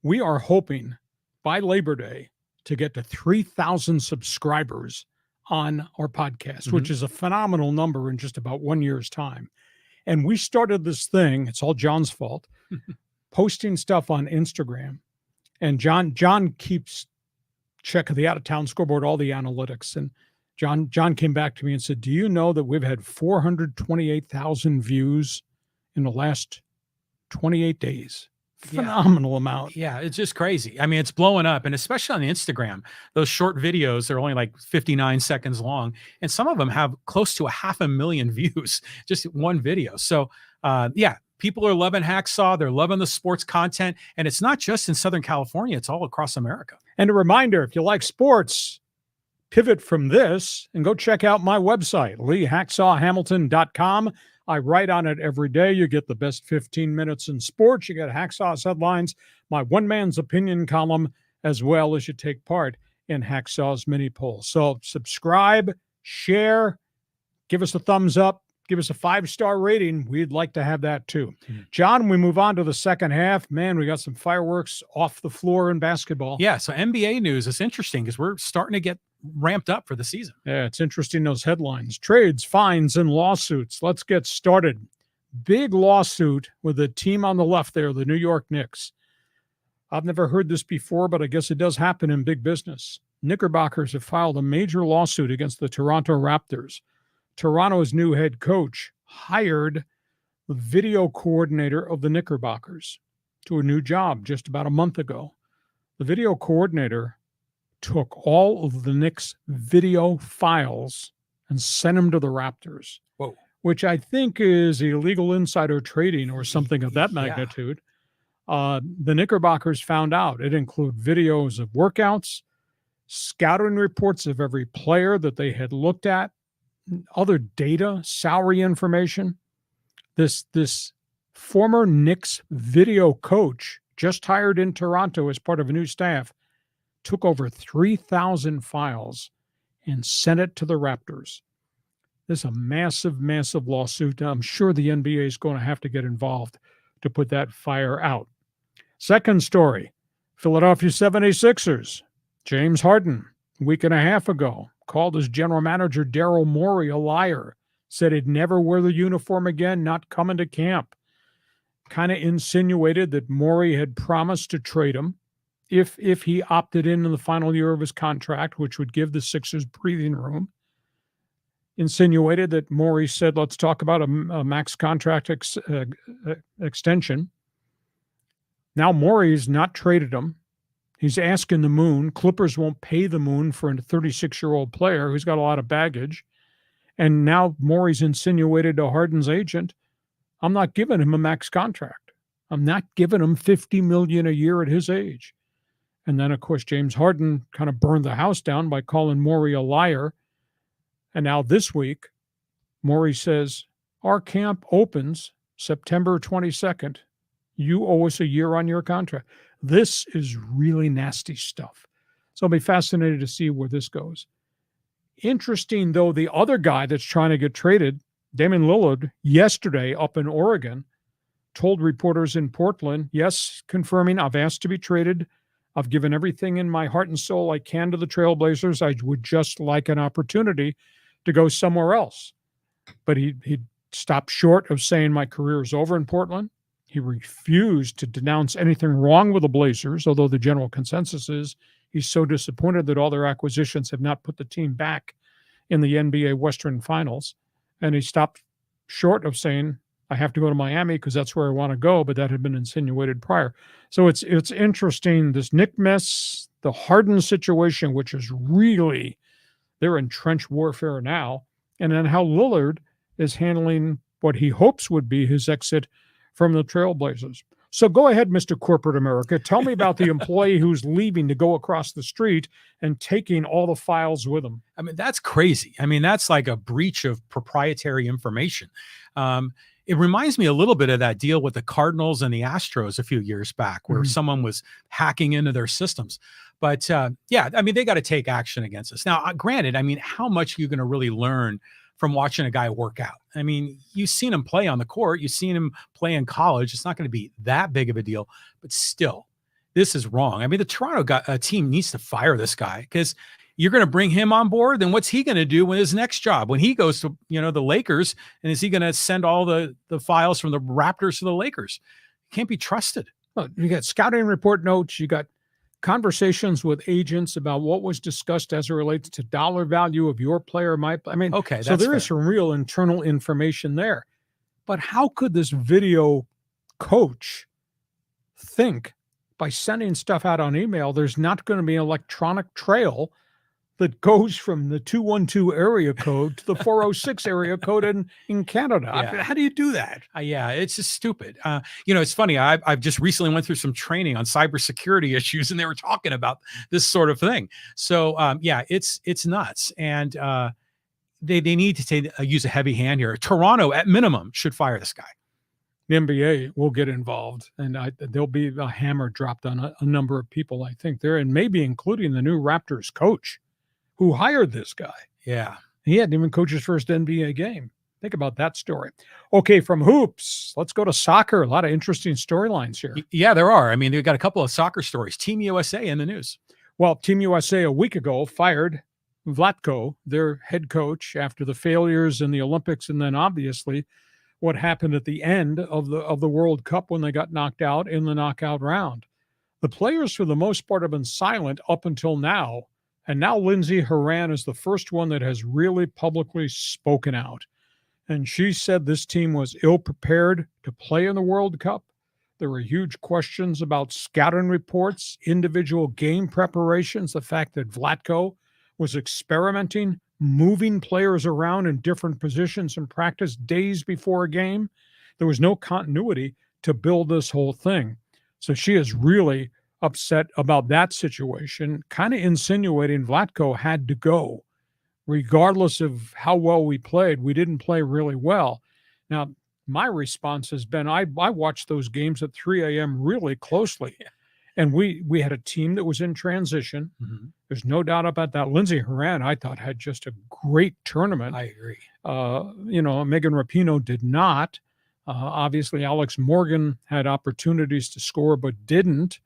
we are hoping by Labor Day to get to 3,000 subscribers on our podcast, which is a phenomenal number in just about 1 year's time. And we started this thing, it's all John's fault, posting stuff on Instagram. And John keeps check of the Out of Town scoreboard, all the analytics. And John came back to me and said, do you know that we've had 428,000 views in the last 28 days? Phenomenal amount. Yeah, it's just crazy. I mean, it's blowing up, and especially on Instagram, those short videos, they're only like 59 seconds long, and some of them have close to 500,000 views, just one video. So People are loving Hacksaw. They're loving the sports content. And it's not just in Southern California. It's all across America. And a reminder, if you like sports, pivot from this and go check out my website, leehacksawhamilton.com. I write on it every day. You get the best 15 minutes in sports. You get Hacksaw's headlines, my one man's opinion column, as well as you take part in Hacksaw's mini poll. So subscribe, share, give us a thumbs up, give us a 5-star rating. We'd like to have that too. John, we move on to the second half. Man, we got some fireworks off the floor in basketball. Yeah, so NBA news is interesting because we're starting to get ramped up for the season. Yeah, it's interesting, those headlines. Trades, fines, and lawsuits. Let's get started. Big lawsuit with the team on the left there, the New York Knicks. I've never heard this before, but I guess it does happen in big business. Knickerbockers have filed a major lawsuit against the Toronto Raptors. Toronto's new head coach hired the video coordinator of the Knickerbockers to a new job just about a month ago. The video coordinator took all of the Knicks video files and sent them to the Raptors. Whoa. Which I think is illegal insider trading or something of that magnitude. The Knickerbockers found out it included videos of workouts, scouting reports of every player that they had looked at, other data, salary information. This former Knicks video coach, just hired in Toronto as part of a new staff, took over 3,000 files and sent it to the Raptors. This is a massive, massive lawsuit. I'm sure the NBA is going to have to get involved to put that fire out. Second story, Philadelphia 76ers. James Harden, a week and a half ago, called his general manager Daryl Morey a liar, said he'd never wear the uniform again, not coming to camp. Kind of insinuated that Morey had promised to trade him if he opted in the final year of his contract, which would give the Sixers breathing room. Insinuated that Morey said, let's talk about a max contract extension. Now Morey's not traded him. He's asking the moon. Clippers won't pay the moon for a 36-year-old player who's got a lot of baggage. And now Morey's insinuated to Harden's agent, I'm not giving him a max contract. I'm not giving him $50 million a year at his age. And then, of course, James Harden kind of burned the house down by calling Morey a liar. And now this week, Morey says, our camp opens September 22nd. You owe us a year on your contract. This is really nasty stuff. So I'll be fascinated to see where this goes. Interesting, though, the other guy that's trying to get traded, Damian Lillard, yesterday up in Oregon, told reporters in Portland, yes, confirming I've asked to be traded. I've given everything in my heart and soul I can to the Trailblazers. I would just like an opportunity to go somewhere else. But he stopped short of saying my career is over in Portland. He refused to denounce anything wrong with the Blazers, although the general consensus is he's so disappointed that all their acquisitions have not put the team back in the NBA Western Finals. And he stopped short of saying, I have to go to Miami because that's where I want to go, but that had been insinuated prior. So it's interesting, this Knick mess, the Harden situation, which is really, they're in trench warfare now, and then how Lillard is handling what he hopes would be his exit from the Trailblazers. So go ahead, Mr. Corporate America. Tell me about the employee who's leaving to go across the street and taking all the files with him. I mean, that's crazy. I mean, that's like a breach of proprietary information. It reminds me a little bit of that deal with the Cardinals and the Astros a few years back where someone was hacking into their systems. But yeah, I mean, they got to take action against us. Now, granted, I mean, how much are you going to really learn from watching a guy work out? I mean, you've seen him play on the court. You've seen him play in college. It's not going to be that big of a deal, but still, this is wrong. I mean, the Toronto team needs to fire this guy because you're going to bring him on board. Then what's he going to do with his next job when he goes to, the Lakers? And is he going to send all the files from the Raptors to the Lakers? Can't be trusted. Well, you got scouting report notes. You got conversations with agents about what was discussed as it relates to dollar value of your player. Okay. So there is some real internal information there. But how could this video coach think by sending stuff out on email, there's not going to be an electronic trail that goes from the 212 area code to the 406 area code in Canada. Yeah. How do you do that? Yeah, it's just stupid. It's funny. I've just recently went through some training on cybersecurity issues, and they were talking about this sort of thing. So it's nuts, and they need to use a heavy hand here. Toronto, at minimum, should fire this guy. The NBA will get involved, and there'll be a hammer dropped on a number of people, I think, there, and maybe including the new Raptors coach who hired this guy. Yeah. He hadn't even coached his first NBA game. Think about that story. Okay, from hoops, let's go to soccer. A lot of interesting storylines here. Yeah, there are. I mean, they've got a couple of soccer stories. Team USA in the news. Well, Team USA a week ago fired Vlatko, their head coach, after the failures in the Olympics, and then obviously what happened at the end of the World Cup when they got knocked out in the knockout round. The players, for the most part, have been silent up until now, and now Lindsey Horan is the first one that has really publicly spoken out. And she said this team was ill-prepared to play in the World Cup. There were huge questions about scouting reports, individual game preparations, the fact that Vlatko was experimenting, moving players around in different positions in practice days before a game. There was no continuity to build this whole thing. So she is really upset about that situation, kind of insinuating Vlatko had to go. Regardless of how well we played, we didn't play really well. Now, my response has been, I watched those games at 3 a.m. really closely. And we had a team that was in transition. Mm-hmm. There's no doubt about that. Lindsey Horan, I thought, had just a great tournament. I agree. Megan Rapinoe did not. Obviously, Alex Morgan had opportunities to score but didn't.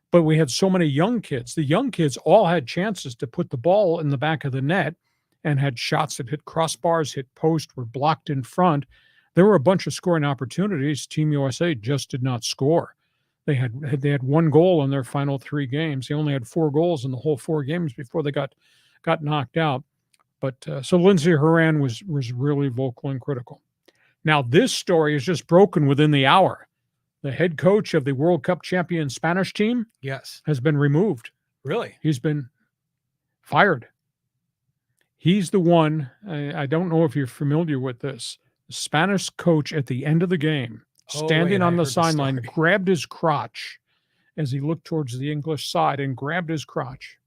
But we had so many young kids. The young kids all had chances to put the ball in the back of the net and had shots that hit crossbars, hit post, were blocked in front. There were a bunch of scoring opportunities. Team USA just did not score. They had one goal in their final 3 games. They only had 4 goals in the whole 4 games before they got knocked out. But so Lindsey Horan was really vocal and critical. Now, this story is just broken within the hour. The head coach of the World Cup champion Spanish team has been removed. Really? He's been fired. He's the one, I don't know if you're familiar with this, the Spanish coach at the end of the game, standing on the sideline, grabbed his crotch as he looked towards the English side and grabbed his crotch.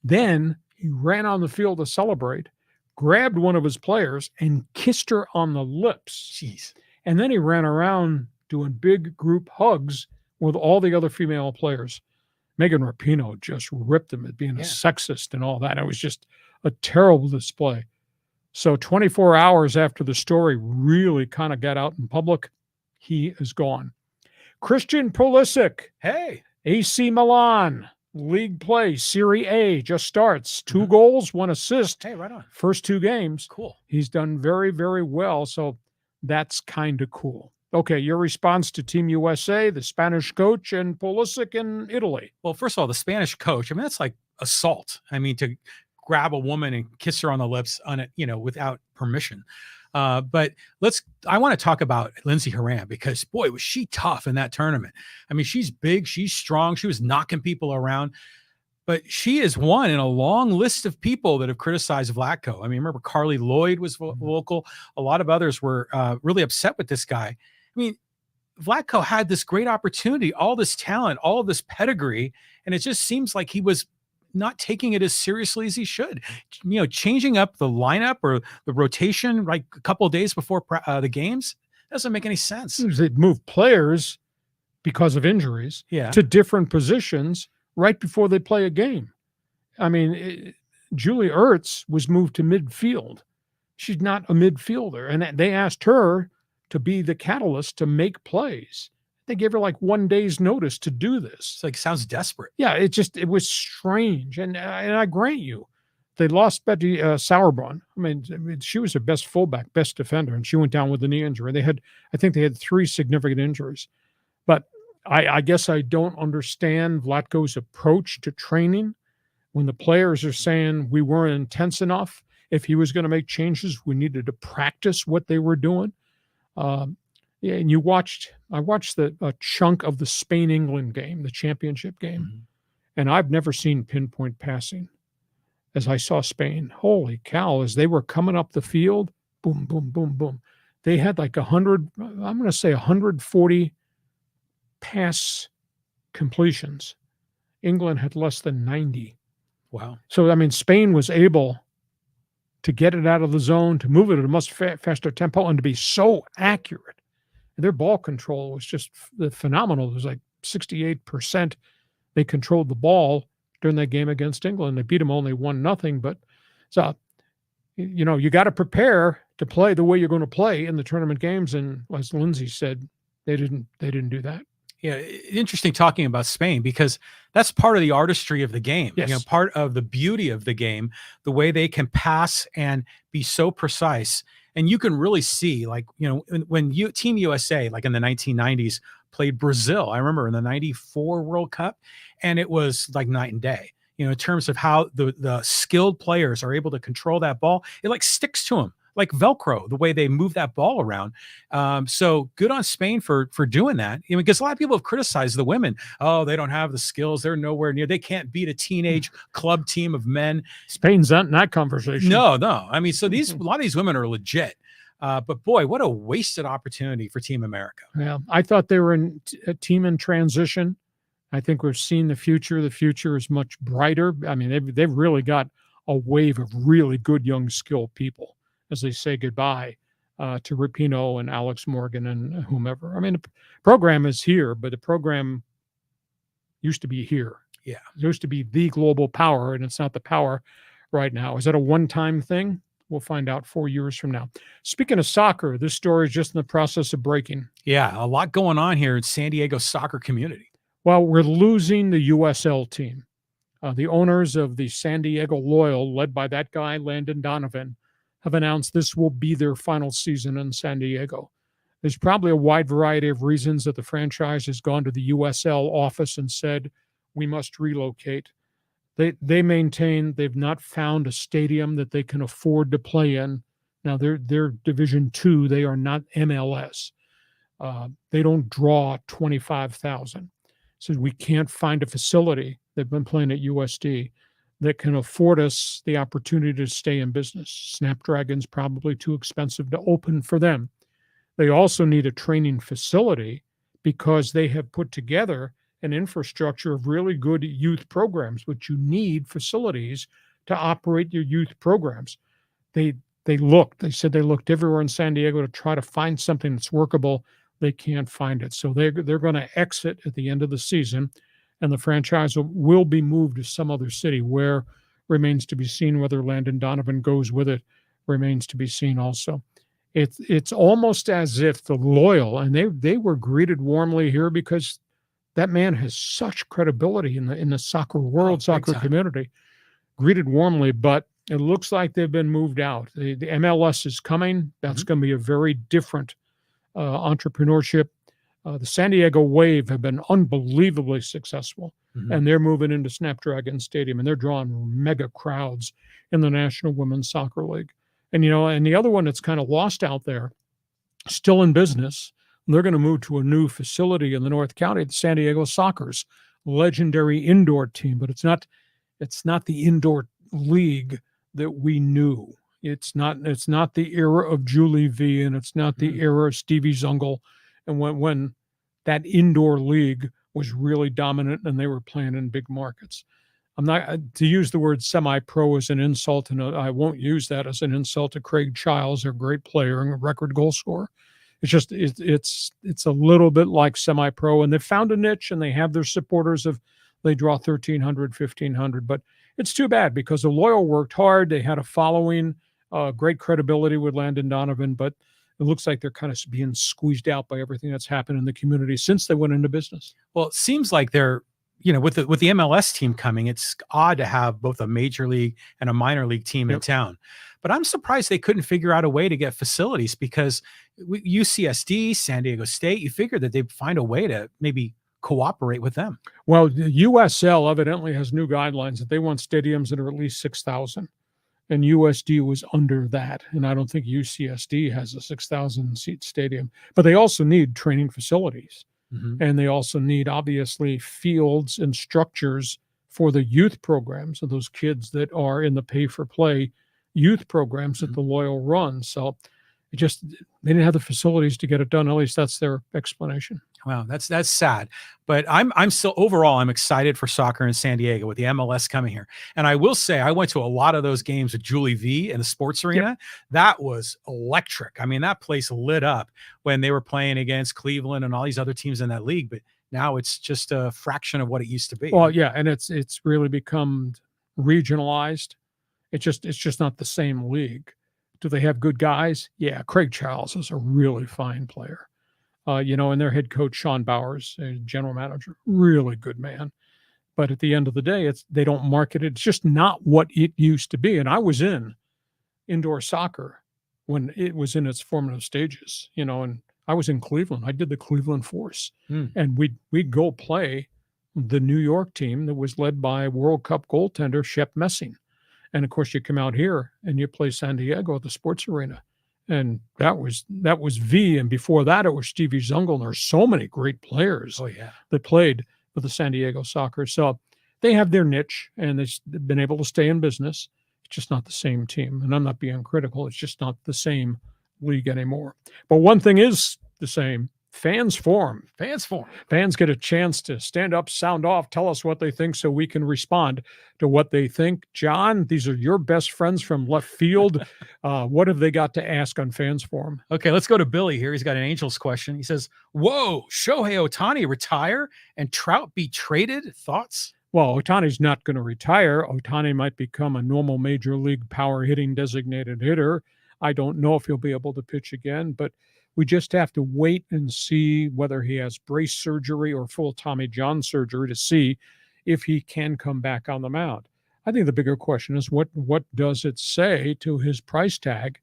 Then he ran on the field to celebrate, grabbed one of his players and kissed her on the lips. Jeez. And then he ran around doing big group hugs with all the other female players. Megan Rapinoe just ripped him at being a sexist and all that. It was just a terrible display. So 24 hours after the story really kind of got out in public, he is gone. Christian Pulisic. Hey. AC Milan. League play. Serie A just starts. 2 goals, 1 assist. Hey, right on. First 2 games. Cool. He's done very, very well. So that's kind of cool. Okay, your response to Team USA, the Spanish coach, and Pulisic in Italy. Well, first of all, the Spanish coach, I mean, that's like assault. I mean, to grab a woman and kiss her on the lips on it, without permission. But I want to talk about Lindsey Horan because, boy, was she tough in that tournament. I mean, she's big, she's strong, she was knocking people around. But she is one in a long list of people that have criticized Vlatko. I mean, remember Carly Lloyd was vocal. A lot of others were really upset with this guy. I mean, Vlatko had this great opportunity, all this talent, all of this pedigree, and it just seems like he was not taking it as seriously as he should. Changing up the lineup or the rotation like a couple of days before the games doesn't make any sense. They'd move players because of injuries to different positions right before they play a game. I mean, Julie Ertz was moved to midfield. She's not a midfielder, and they asked her to be the catalyst to make plays. They gave her like 1 day's notice to do this. It's like, sounds desperate. Yeah, it was strange. And I grant you, they lost Betty Sauerbrunn. I mean, she was their best fullback, best defender, and she went down with a knee injury. I think they had 3 significant injuries. But I guess I don't understand Vlatko's approach to training when the players are saying we weren't intense enough. If he was going to make changes, we needed to practice what they were doing. And I watched a chunk of the Spain-England game, the championship game, and I've never seen pinpoint passing. as I saw Spain. Holy cow, as they were coming up the field, boom, boom, boom, boom. They had like 100, I'm going to say 140 pass completions. England had less than 90. Wow. So, I mean, Spain was able to get it out of the zone, to move it at a much faster tempo, and to be so accurate. Their ball control was just phenomenal. It was like 68%. They controlled the ball during that game against England. They beat them only 1-0. But so, you know, you got to prepare to play the way you're going to play in the tournament games. And as Lindsay said, they didn't do that. Yeah, interesting talking about Spain, because that's part of the artistry of the game. Yes. You know, part of the beauty of the game, the way they can pass and be so precise. And you can really see, like, you know, when Team USA, like in the 1990s, played Brazil. I remember in the 94 World Cup, and it was like night and day. You know, in terms of how the skilled players are able to control that ball, it like sticks to them like Velcro, the way they move that ball around. So good on Spain for doing that. You know, because a lot of people have criticized the women. Oh, they don't have the skills. They're nowhere near. They can't beat a teenage club team of men. Spain's not in that conversation. No. I mean, so a lot of these women are legit. But boy, what a wasted opportunity for Team America. Yeah, I thought they were a team in transition. I think we've seen the future. The future is much brighter. I mean, they've really got a wave of really good young skilled people as they say goodbye to Rapinoe and Alex Morgan and whomever. I mean, the program is here, but the program used to be here. Yeah. It used to be the global power, and it's not the power right now. Is that a one-time thing? We'll find out 4 years from now. Speaking of soccer, this story is just in the process of breaking. Yeah, a lot going on here in San Diego soccer community. Well, we're losing the USL team. The owners of the San Diego Loyal, led by that guy, Landon Donovan, have announced this will be their final season in San Diego. There's probably a wide variety of reasons that the franchise has gone to the USL office and said, we must relocate. They maintain they've not found a stadium that they can afford to play in. Now, they're Division II. They are not MLS. They don't draw 25,000. So we can't find a facility. They've been playing at USD that can afford us the opportunity to stay in business. Snapdragon's probably too expensive to open for them. They also need a training facility because they have put together an infrastructure of really good youth programs, but you need facilities to operate your youth programs. They said they looked everywhere in San Diego to try to find something that's workable. They can't find it. So they're going to exit at the end of the season, and the franchise will be moved to some other city. Where remains to be seen. Whether Landon Donovan goes with it remains to be seen also. It's almost as if the Loyal, and they were greeted warmly here because that man has such credibility in the soccer world, soccer community, greeted warmly, but it looks like they've been moved out. The MLS is coming. That's going to be a very different entrepreneurship. The San Diego Wave have been unbelievably successful, and they're moving into Snapdragon Stadium, and they're drawing mega crowds in the National Women's Soccer League. And, you know, and the other one that's kind of lost out there, still in business, they're going to move to a new facility in the North County, the San Diego Sockers, legendary indoor team, but it's not the indoor league that we knew. It's not the era of Julie V, and it's not the era of Stevie Zungel. And when that indoor league was really dominant and they were playing in big markets. I'm not to use the word semi-pro as an insult, and I won't use that as an insult to Craig Childs, a great player and a record goal scorer. It's just it's a little bit like semi-pro, and they found a niche, and they have their supporters they draw 1,300, 1,500, but it's too bad because the Loyal worked hard. They had a following, great credibility with Landon Donovan, but it looks like they're kind of being squeezed out by everything that's happened in the community since they went into business. Well, it seems like they're, you know, with the MLS team coming, it's odd to have both a major league and a minor league team in town. But I'm surprised they couldn't figure out a way to get facilities, because UCSD, San Diego State, you figure that they'd find a way to maybe cooperate with them. Well, the USL evidently has new guidelines that they want stadiums that are at least 6,000. And USD was under that. And I don't think UCSD has a 6,000 seat stadium, but they also need training facilities. And they also need, obviously, fields and structures for the youth programs of those kids that are in the pay-for-play youth programs that the Loyal runs. So they didn't have the facilities to get it done. At least that's their explanation. Wow, that's sad. But I'm still overall I'm excited for soccer in San Diego with the MLS coming here. And I will say I went to a lot of those games with Julie V in the sports arena. Yep. That was electric. I mean, that place lit up when they were playing against Cleveland and all these other teams in that league. But now it's just a fraction of what it used to be. Well, yeah, and it's really become regionalized. It's just not the same league. Do they have good guys? Yeah, Craig Charles is a really fine player. And their head coach, Sean Bowers, general manager, really good man. But at the end of the day, they don't market it. It's just not what it used to be. And I was in indoor soccer when it was in its formative stages, and I was in Cleveland. I did the Cleveland Force. And we'd go play the New York team that was led by World Cup goaltender Shep Messing. And of course, you come out here and you play San Diego at the sports arena. And that was V. And before that, it was Stevie Zungel. And there's so many great players that played for the San Diego Soccer. So they have their niche and they've been able to stay in business. It's just not the same team. And I'm not being critical. It's just not the same league anymore. But one thing is the same. Fans form. Fans get a chance to stand up, sound off, tell us what they think so we can respond to what they think. John, these are your best friends from left field. What have they got to ask on Fans Forum? Okay, let's go to Billy here. He's got an Angels question. He says, whoa, Shohei Ohtani retire and Trout be traded? Thoughts? Well, Ohtani's not going to retire. Ohtani might become a normal major league power hitting designated hitter. I don't know if he'll be able to pitch again, but we just have to wait and see whether he has brace surgery or full Tommy John surgery to see if he can come back on the mound. I think the bigger question is what does it say to his price tag?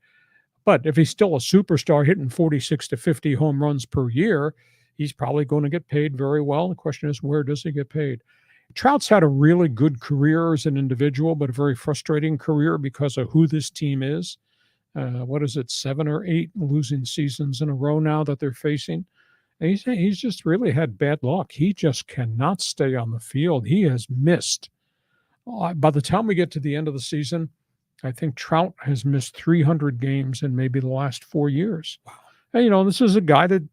But if he's still a superstar hitting 46 to 50 home runs per year, he's probably going to get paid very well. The question is, where does he get paid? Trout's had a really good career as an individual, but a very frustrating career because of who this team is. 7 or 8 losing seasons in a row now that they're facing. And he's just really had bad luck. He just cannot stay on the field. He has missed. By the time we get to the end of the season, I think Trout has missed 300 games in maybe the last 4 years. Wow. And, this is a guy that,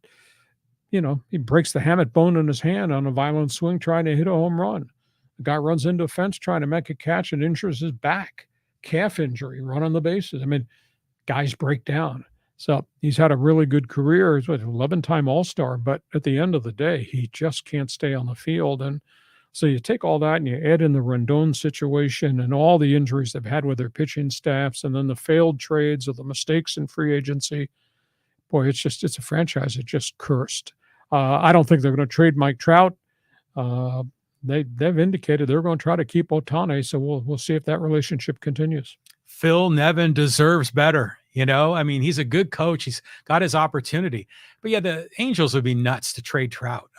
he breaks the hamate bone in his hand on a violent swing trying to hit a home run. The guy runs into a fence trying to make a catch and injures his back. Calf injury, run on the bases. I mean, guys break down. So he's had a really good career. He's an 11-time All-Star, but at the end of the day, he just can't stay on the field. And so you take all that and you add in the Rendon situation and all the injuries they've had with their pitching staffs and then the failed trades or the mistakes in free agency. Boy, it's a franchise that just cursed. I don't think they're going to trade Mike Trout. They've indicated they're going to try to keep Ohtani, so we'll see if that relationship continues. Phil Nevin deserves better. He's a good coach. He's got his opportunity. But yeah, the Angels would be nuts to trade Trout,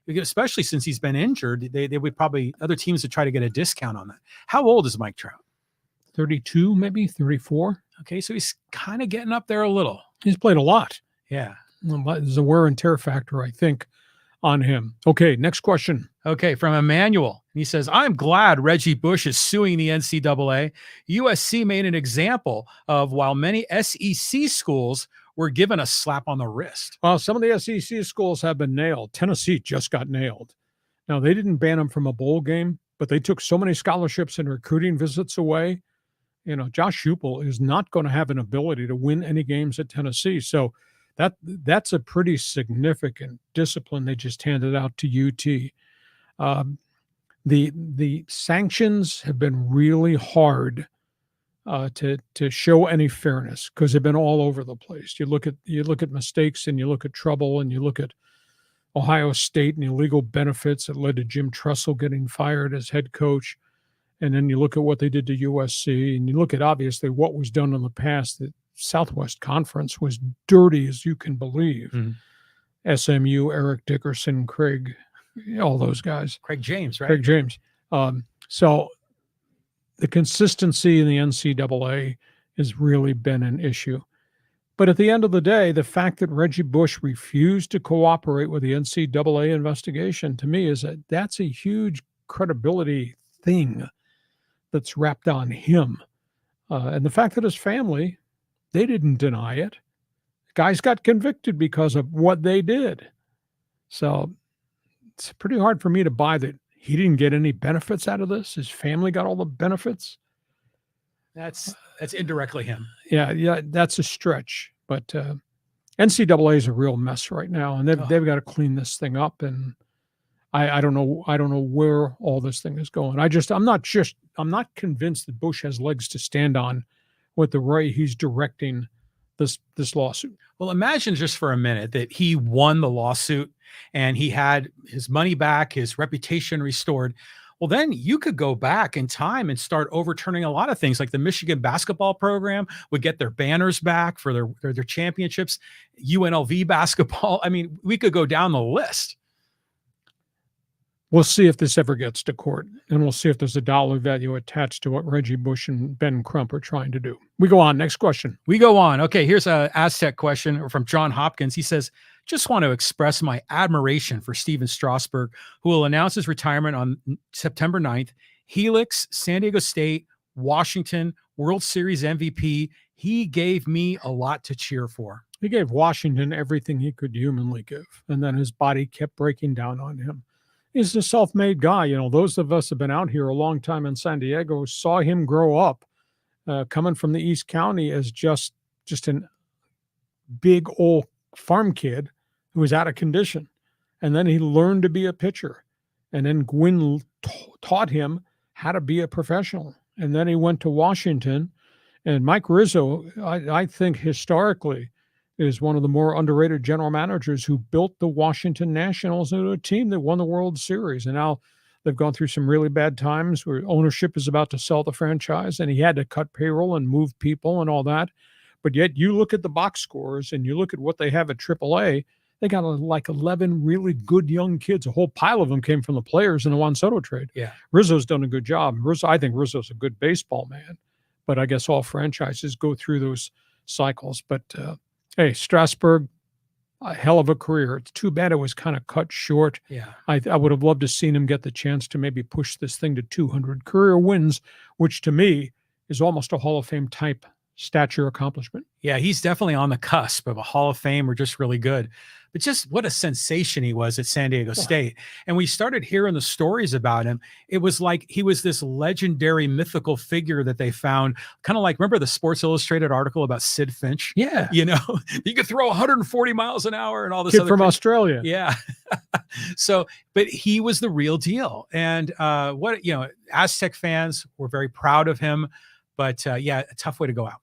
especially since he's been injured. They would probably, other teams would try to get a discount on that. How old is Mike Trout? 32, maybe 34. Okay, so he's kind of getting up there a little. He's played a lot. Yeah. There's a wear and tear factor, I think, on him. Okay, next question. Okay, from Emmanuel. He says, I'm glad Reggie Bush is suing the NCAA. USC made an example of while many SEC schools were given a slap on the wrist. Well, some of the SEC schools have been nailed. Tennessee just got nailed. Now, they didn't ban them from a bowl game, but they took so many scholarships and recruiting visits away. Josh Heupel is not going to have an ability to win any games at Tennessee. So that's a pretty significant discipline they just handed out to UT. The sanctions have been really hard to show any fairness because they've been all over the place. You look at mistakes and you look at trouble and you look at Ohio State and illegal benefits that led to Jim Tressel getting fired as head coach. And then you look at what they did to USC and you look at obviously what was done in the past. The Southwest Conference was dirty as you can believe. Mm-hmm. SMU, Eric Dickerson, Craig, all those guys. Craig James, right? Craig James. So the consistency in the NCAA has really been an issue. But at the end of the day, the fact that Reggie Bush refused to cooperate with the NCAA investigation, to me, that's a huge credibility thing that's wrapped on him. And the fact that his family, they didn't deny it. Guys got convicted because of what they did. So it's pretty hard for me to buy that he didn't get any benefits out of this. His family got all the benefits. That's indirectly him. Yeah, that's a stretch. But NCAA is a real mess right now, and they've got to clean this thing up. And I don't know where all this thing is going. I'm not convinced that Bush has legs to stand on with the way he's directing this lawsuit. Well, imagine just for a minute that he won the lawsuit and he had his money back, his reputation restored. Well, then you could go back in time and start overturning a lot of things, like the Michigan basketball program would get their banners back for their championships, UNLV basketball. I mean, we could go down the list. We'll see if this ever gets to court, and we'll see if there's a dollar value attached to what Reggie Bush and Ben Crump are trying to do. We go on. Next question. We go on. Okay, here's a Aztec question from John Hopkins. He says, just want to express my admiration for Steven Strasburg, who will announce his retirement on September 9th. Helix, San Diego State, Washington, World Series MVP. He gave me a lot to cheer for. He gave Washington everything he could humanly give, and then his body kept breaking down on him. He's a self-made guy. You know, those of us who have been out here a long time in San Diego saw him grow up coming from the East County as just a big old farm kid who was out of condition. And then he learned to be a pitcher. And then Gwynn taught him how to be a professional. And then he went to Washington. And Mike Rizzo, I think historically, is one of the more underrated general managers who built the Washington Nationals into a team that won the World Series. And now they've gone through some really bad times where ownership is about to sell the franchise, and he had to cut payroll and move people and all that. But yet you look at the box scores and you look at what they have at AAA, they got like 11 really good young kids. A whole pile of them came from the players in the Juan Soto trade. Yeah. Rizzo's done a good job. I think Rizzo's a good baseball man, but I guess all franchises go through those cycles. But, hey, Strasburg, a hell of a career. It's too bad it was kind of cut short. Yeah, I would have loved to seen him get the chance to maybe push this thing to 200 career wins, which to me is almost a Hall of Fame type stature accomplishment. Yeah, he's definitely on the cusp of a Hall of Fame or just really good. But just what a sensation he was at San Diego State. And we started hearing the stories about him. It was like he was this legendary mythical figure that they found, kind of like, remember the Sports Illustrated article about Sid Finch? Yeah. You know, you could throw 140 miles an hour and all this Kid other from Australia. Yeah. So, but he was the real deal. And Aztec fans were very proud of him. But yeah, a tough way to go out.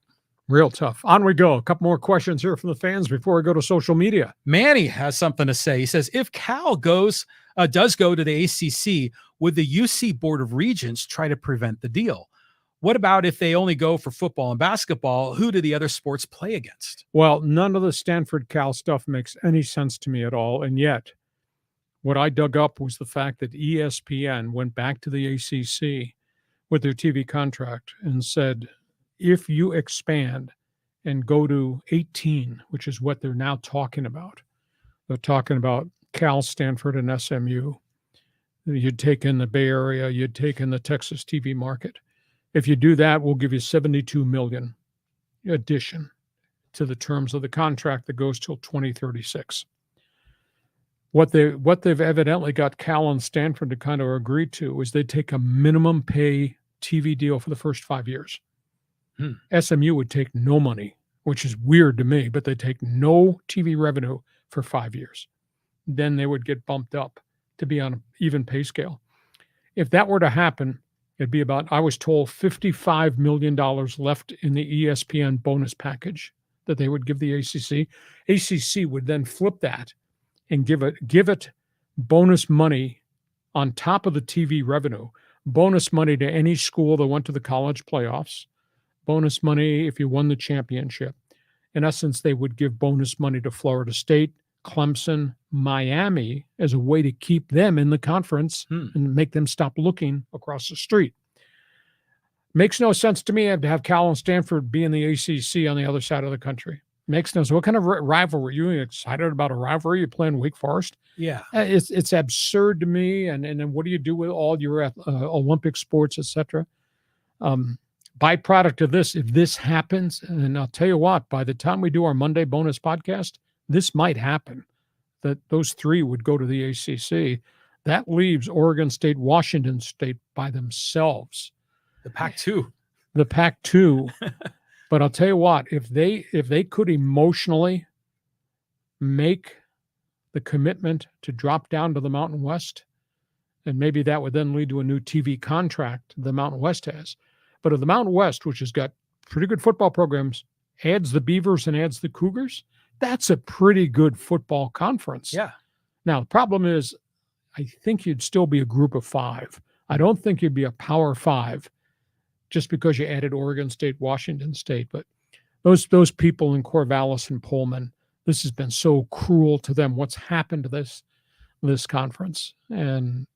Real tough. On we go. A couple more questions here from the fans before we go to social media. Manny has something to say. He says, if Cal does go to the ACC, would the UC Board of Regents try to prevent the deal? What about if they only go for football and basketball? Who do the other sports play against? Well, none of the Stanford-Cal stuff makes any sense to me at all. And yet, what I dug up was the fact that ESPN went back to the ACC with their TV contract and said, if you expand and go to 18, which is what they're now talking about, they're talking about Cal, Stanford, and SMU. You'd take in the Bay Area, you'd take in the Texas TV market. If you do that, we'll give you $72 million addition to the terms of the contract that goes till 2036. What they've evidently got Cal and Stanford to kind of agree to is they take a minimum pay TV deal for the first 5 years. SMU would take no money, which is weird to me, but they take no TV revenue for 5 years. Then they would get bumped up to be on an even pay scale. If that were to happen, it'd be about, I was told, $55 million left in the ESPN bonus package that they would give the ACC. ACC would then flip that and give it bonus money on top of the TV revenue, bonus money to any school that went to the college playoffs, bonus money if you won the championship. In essence, they would give bonus money to Florida State, Clemson, Miami as a way to keep them in the conference and make them stop looking across the street. Makes no sense to me to have Cal and Stanford be in the ACC on the other side of the country. Makes no sense. What kind of rivalry? You excited about a rivalry? You playing Wake Forest? Yeah. It's absurd to me. And then what do you do with all your Olympic sports, etc.? Byproduct of this, if this happens, and I'll tell you what, by the time we do our Monday bonus podcast, this might happen, that those three would go to the ACC. That leaves Oregon State, Washington State by themselves. The Pac-2. The Pac-2. But I'll tell you what, if they could emotionally make the commitment to drop down to the Mountain West, and maybe that would then lead to a new TV contract the Mountain West has. But if the Mountain West, which has got pretty good football programs, adds the Beavers and adds the Cougars, that's a pretty good football conference. Yeah. Now, the problem is, I think you'd still be a group of five. I don't think you'd be a Power Five just because you added Oregon State, Washington State. But those people in Corvallis and Pullman, this has been so cruel to them. What's happened to this conference? And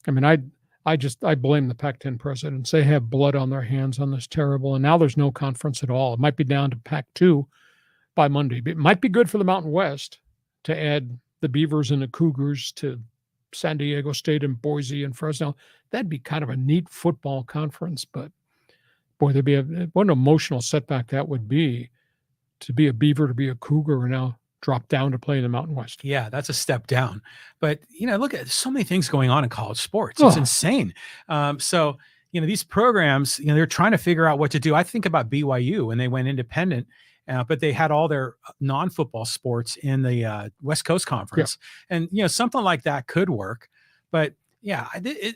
I mean, I blame the Pac-10 presidents. They have blood on their hands on this terrible. And now there's no conference at all. It might be down to Pac-2 by Monday. It might be good for the Mountain West to add the Beavers and the Cougars to San Diego State and Boise and Fresno. That'd be kind of a neat football conference. But boy, what an emotional setback that would be to be a Beaver, to be a Cougar, and now drop down to play in the Mountain West. Yeah, that's a step down. But, look at so many things going on in college sports. It's insane. So, these programs, they're trying to figure out what to do. I think about BYU when they went independent, but they had all their non-football sports in the West Coast Conference. Yeah. And, something like that could work. But, yeah,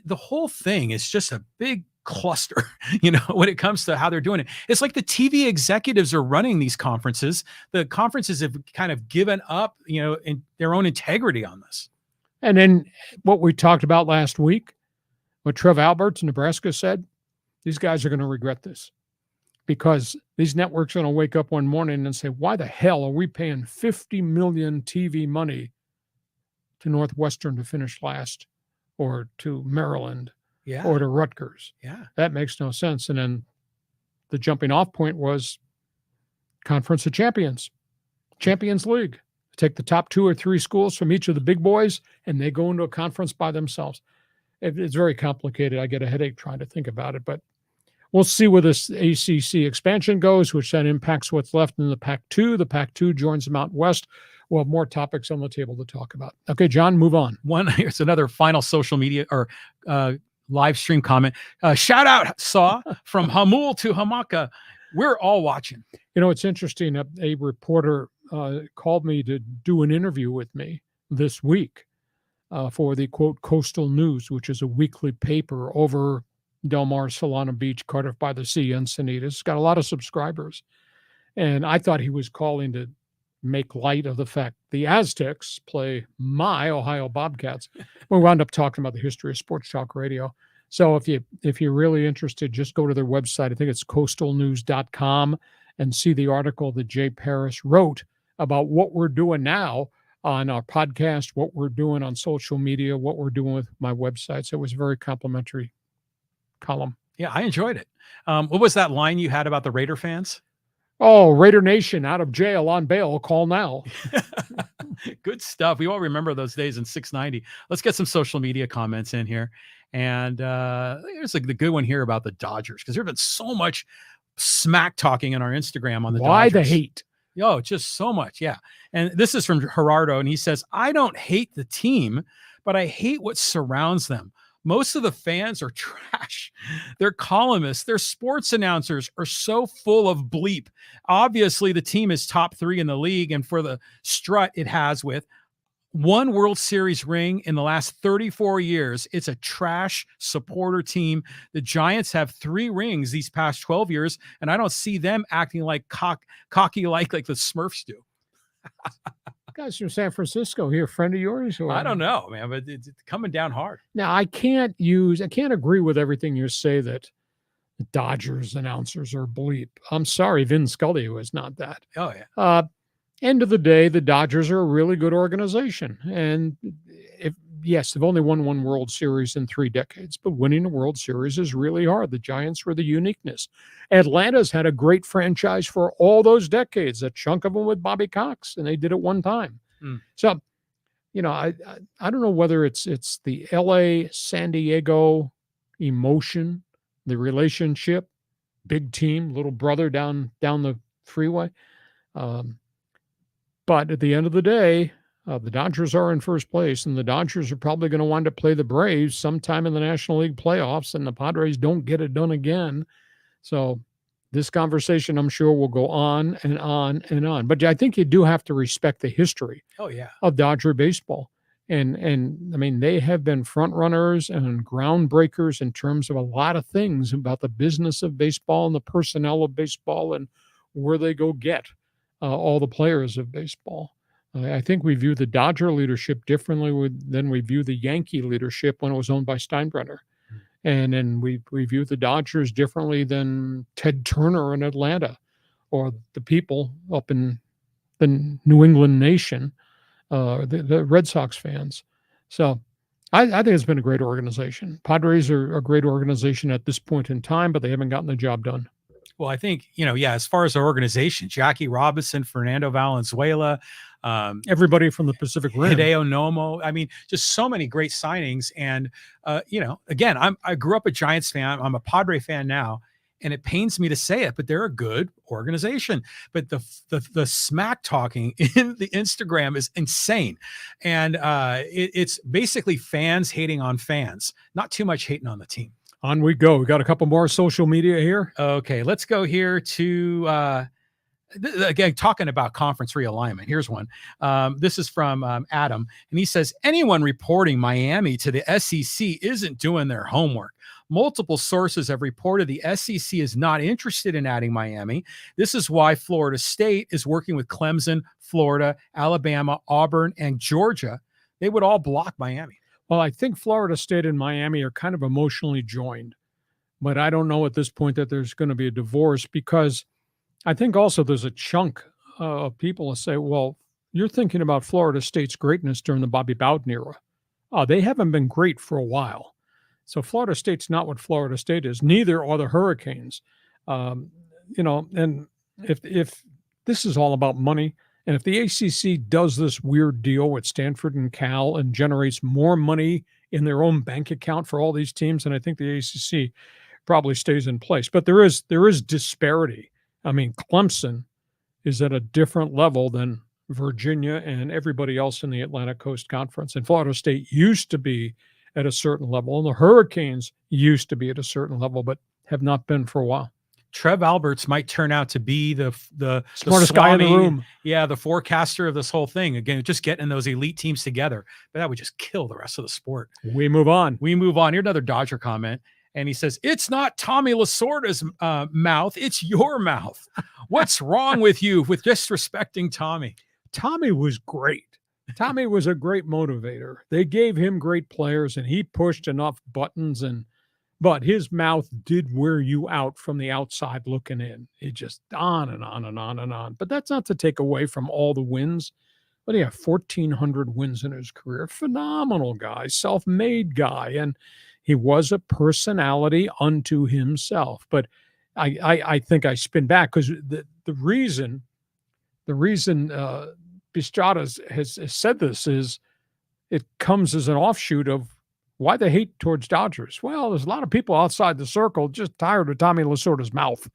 the whole thing is just a big cluster, when it comes to how they're doing it. It's like the TV executives are running these conferences. The conferences have kind of given up, in their own integrity on this. And then what we talked about last week, what Trev Alberts in Nebraska said, these guys are going to regret this because these networks are going to wake up one morning and say, why the hell are we paying $50 million TV money to Northwestern to finish last, or to Maryland? Yeah. Or to Rutgers. Yeah. That makes no sense. And then the jumping off point was Conference of Champions, Champions League. Take the top 2 or 3 schools from each of the big boys, and they go into a conference by themselves. It's very complicated. I get a headache trying to think about it, but we'll see where this ACC expansion goes, which then impacts what's left in the Pac-2. The Pac-2 joins the Mountain West. We'll have more topics on the table to talk about. Okay, John, move on. Here's another final social media or live stream comment. Shout out, Saw, from Hamul to Hamaka. We're all watching. It's interesting. A reporter called me to do an interview with me this week for the, quote, Coastal News, which is a weekly paper over Del Mar, Solana Beach, Cardiff by the Sea, Encinitas. It's got a lot of subscribers. And I thought he was calling to make light of the fact the Aztecs play my Ohio Bobcats. We wound up talking about the history of sports talk radio. So if you're really interested, just go to their website. I think it's coastalnews.com and see the article that Jay Paris wrote about what we're doing now on our podcast, what we're doing on social media, what we're doing with my website. So it was a very complimentary column. Yeah, I enjoyed it. What was that line you had about the Raider fans? Oh, Raider Nation out of jail on bail. Call now. Good stuff. We all remember those days in 690. Let's get some social media comments in here. And here's the good one here about the Dodgers, because there's been so much smack talking in our Instagram on the Dodgers. Why the hate? Oh, just so much. Yeah. And this is from Gerardo, and he says, I don't hate the team, but I hate what surrounds them. Most of the fans are trash. Their columnists, their sports announcers are so full of bleep. Obviously, the team is top 3 in the league, and for the strut it has with 1 World Series ring in the last 34 years, it's a trash supporter team. The Giants have 3 rings these past 12 years, and I don't see them acting like cocky like the Smurfs do. Guys from San Francisco here, friend of yours? Or? I don't know, man, but it's coming down hard. Now, I can't agree with everything you say that the Dodgers announcers are bleep. I'm sorry, Vin Scully was not that. Oh, yeah. End of the day, the Dodgers are a really good organization. And if yes, they've only won one World Series in 3 decades, but winning a World Series is really hard. The Giants were the uniqueness. Atlanta's had a great franchise for all those decades, a chunk of them with Bobby Cox, and they did it one time. So, I don't know whether it's the LA San Diego emotion, the relationship, big team, little brother down the freeway. But at the end of the day, the Dodgers are in first place, and the Dodgers are probably going to wind up play the Braves sometime in the National League playoffs, and the Padres don't get it done again. So this conversation, I'm sure, will go on and on and on. But I think you do have to respect the history of Dodger baseball. And I mean, they have been front runners and groundbreakers in terms of a lot of things about the business of baseball and the personnel of baseball and where they go get all the players of baseball. I think we view the Dodger leadership differently than we view the Yankee leadership when it was owned by Steinbrenner. And then we view the Dodgers differently than Ted Turner in Atlanta or the people up in the New England nation, the Red Sox fans. So I think it's been a great organization. Padres are a great organization at this point in time, but they haven't gotten the job done. Well, I think, as far as our organization, Jackie Robinson, Fernando Valenzuela, everybody from the Pacific Rim, Hideo Nomo. I mean, just so many great signings. And, again, I grew up a Giants fan. I'm a Padre fan now, and it pains me to say it, but they're a good organization. But the smack talking in the Instagram is insane. And it's basically fans hating on fans, not too much hating on the team. On we go. We got a couple more social media here. Okay, let's go here to again, talking about conference realignment. Here's one. This is from Adam, and he says, anyone reporting Miami to the SEC isn't doing their homework. Multiple sources have reported the SEC is not interested in adding Miami. This is why Florida State is working with Clemson, Florida, Alabama, Auburn, and Georgia. They would all block Miami. Well, I think Florida State and Miami are kind of emotionally joined, but I don't know at this point that there's going to be a divorce, because I think also there's a chunk of people that say, well, you're thinking about Florida State's greatness during the Bobby Bowden era. They haven't been great for a while. So Florida State's not what Florida State is. Neither are the Hurricanes. And if this is all about money, and if the ACC does this weird deal with Stanford and Cal and generates more money in their own bank account for all these teams, then I think the ACC probably stays in place. But there is disparity. I mean, Clemson is at a different level than Virginia and everybody else in the Atlantic Coast Conference. And Florida State used to be at a certain level, and the Hurricanes used to be at a certain level, but have not been for a while. Trev Alberts might turn out to be the smartest guy in the room. Yeah, the forecaster of this whole thing. Again, just getting those elite teams together. But that would just kill the rest of the sport. We move on. Here's another Dodger comment. And he says, it's not Tommy Lasorda's mouth. It's your mouth. What's wrong with you with disrespecting Tommy? Tommy was great. Tommy was a great motivator. They gave him great players, and he pushed enough buttons, but his mouth did wear you out from the outside looking in. It just on and on and on and on. But that's not to take away from all the wins. But he had 1,400 wins in his career. Phenomenal guy, self-made guy. And he was a personality unto himself. But I think I spin back, because the reason Bistrada has said this is it comes as an offshoot of why the hate towards Dodgers. Well, there's a lot of people outside the circle just tired of Tommy Lasorda's mouth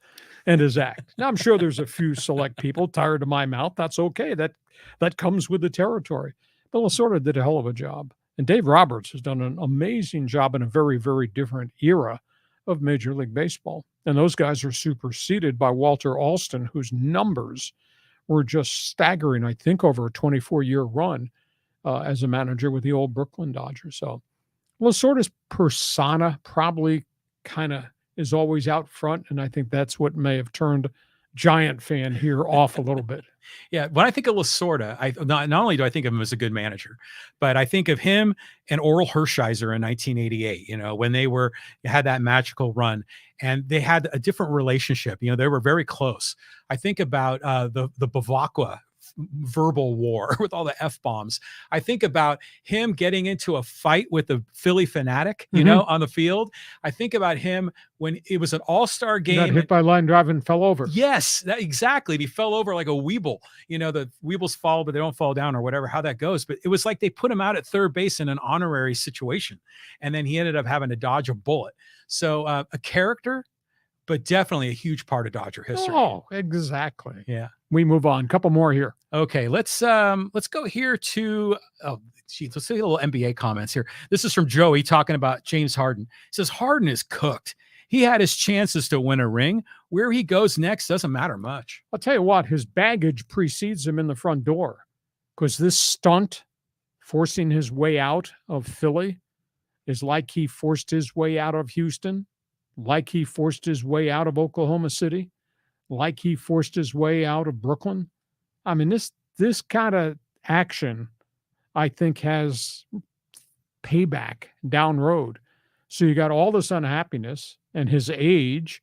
and his act. Now, I'm sure there's a few select people tired of my mouth. That's okay. That comes with the territory. But Lasorda did a hell of a job. And Dave Roberts has done an amazing job in a very, very different era of Major League Baseball. And those guys are superseded by Walter Alston, whose numbers were just staggering, I think, over a 24-year run as a manager with the old Brooklyn Dodgers. So Lasorda's persona probably kind of is always out front, and I think that's what may have turned Giant fan here off a little bit. Yeah, when I think of Lasorda, not only do I think of him as a good manager, but I think of him and Oral Hershiser in 1988, when they had that magical run, and they had a different relationship. They were very close. I think about the Bavacqua verbal war with all the F-bombs. I think about him getting into a fight with the Philly fanatic, you know, on the field. I think about him when it was an all-star game. Got hit by line drive and fell over. Yes, exactly. He fell over like a weeble. You know, the weebles fall, but they don't fall down or whatever, how that goes. But it was like they put him out at third base in an honorary situation. And then he ended up having to dodge a bullet. So a character, but definitely a huge part of Dodger history. Oh, exactly. Yeah. We move on. Couple more here. Okay, let's go here to let's see a little NBA comments here. This is from Joey talking about James Harden. He says Harden is cooked. He had his chances to win a ring. Where he goes next doesn't matter much. I'll tell you what, his baggage precedes him in the front door, because this stunt, forcing his way out of Philly, is like he forced his way out of Houston, like he forced his way out of Oklahoma City, like he forced his way out of Brooklyn. I mean, this kind of action, I think, has payback down road. So you got all this unhappiness and his age,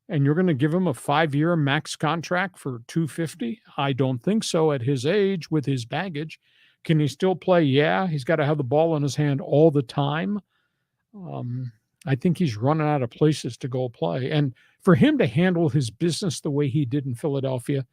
and you're going to give him a 5-year max contract for $250? I don't think so at his age with his baggage. Can he still play? Yeah, he's got to have the ball in his hand all the time. I think he's running out of places to go play. And for him to handle his business the way he did in Philadelphia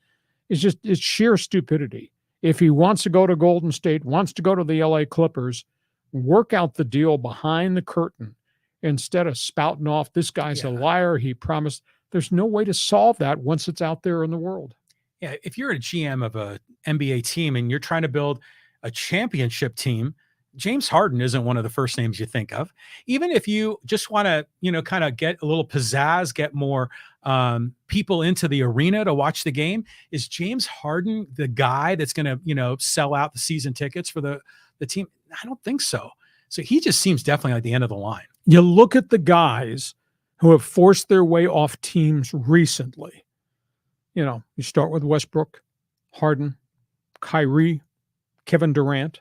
it's sheer stupidity. If he wants to go to Golden State, wants to go to the LA Clippers, work out the deal behind the curtain instead of spouting off, this guy's a liar, he promised. There's no way to solve that once it's out there in the world. Yeah, if you're a GM of an NBA team and you're trying to build a championship team, James Harden isn't one of the first names you think of. Even if you just want to, kind of get a little pizzazz, get more people into the arena to watch the game, is James Harden the guy that's going to, sell out the season tickets for the team? I don't think so. So he just seems definitely like the end of the line. You look at the guys who have forced their way off teams recently. You start with Westbrook, Harden, Kyrie, Kevin Durant.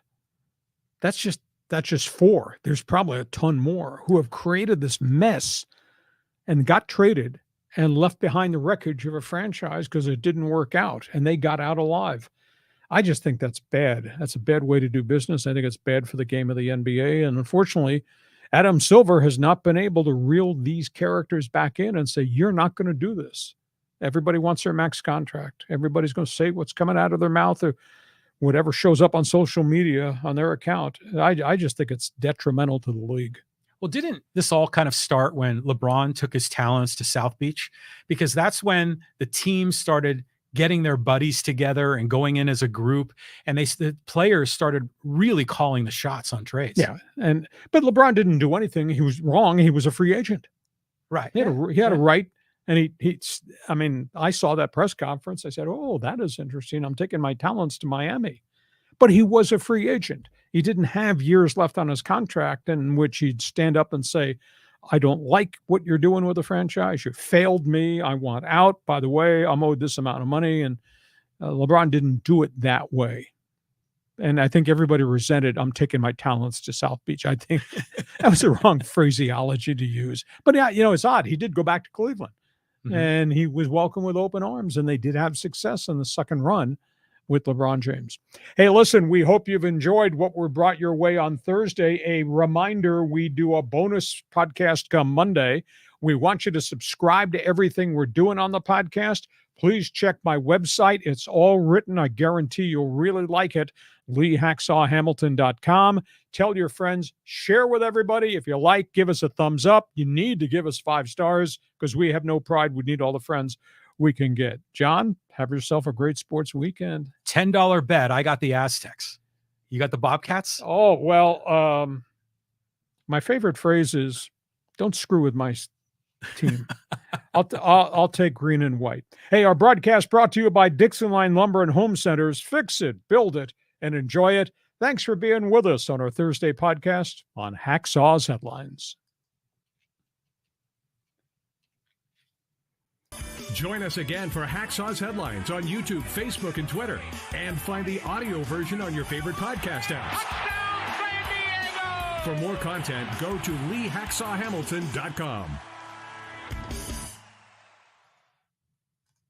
That's just 4. There's probably a ton more who have created this mess and got traded and left behind the wreckage of a franchise because it didn't work out and they got out alive. I just think that's bad. That's a bad way to do business. I think it's bad for the game of the NBA. And unfortunately, Adam Silver has not been able to reel these characters back in and say, you're not going to do this. Everybody wants their max contract. Everybody's going to say what's coming out of their mouth or whatever shows up on social media on their account. I just think it's detrimental to the league. Well, didn't this all kind of start when LeBron took his talents to South Beach? Because that's when the team started getting their buddies together and going in as a group, and the players started really calling the shots on trades. Yeah, but LeBron didn't do anything. He was wrong. He was a free agent. Right. He had a right. And I saw that press conference. I said, oh, that is interesting. I'm taking my talents to Miami. But he was a free agent. He didn't have years left on his contract in which he'd stand up and say, I don't like what you're doing with the franchise. You failed me. I want out. By the way, I'm owed this amount of money. And LeBron didn't do it that way. And I think everybody resented, I'm taking my talents to South Beach. I think that was the wrong phraseology to use. But yeah, it's odd. He did go back to Cleveland. Mm-hmm. And he was welcomed with open arms, and they did have success in the second run with LeBron James. Hey, listen, we hope you've enjoyed what we brought your way on Thursday. A reminder, we do a bonus podcast come Monday. We want you to subscribe to everything we're doing on the podcast. Please check my website. It's all written. I guarantee you'll really like it. LeeHacksawHamilton.com. Tell your friends, share with everybody. If you like, give us a thumbs up. You need to give us 5 stars because we have no pride. We need all the friends we can get. John, have yourself a great sports weekend. $10 bet. I got the Aztecs. You got the Bobcats? Oh, well, my favorite phrase is, don't screw with my team. I'll take green and white. Hey, our broadcast brought to you by Dixon Line Lumber and Home Centers. Fix it, build it, and enjoy it. Thanks for being with us on our Thursday podcast on Hacksaw's Headlines. Join us again for Hacksaw's Headlines on YouTube, Facebook, and Twitter. And find the audio version on your favorite podcast apps. For more content, go to LeeHacksawHamilton.com.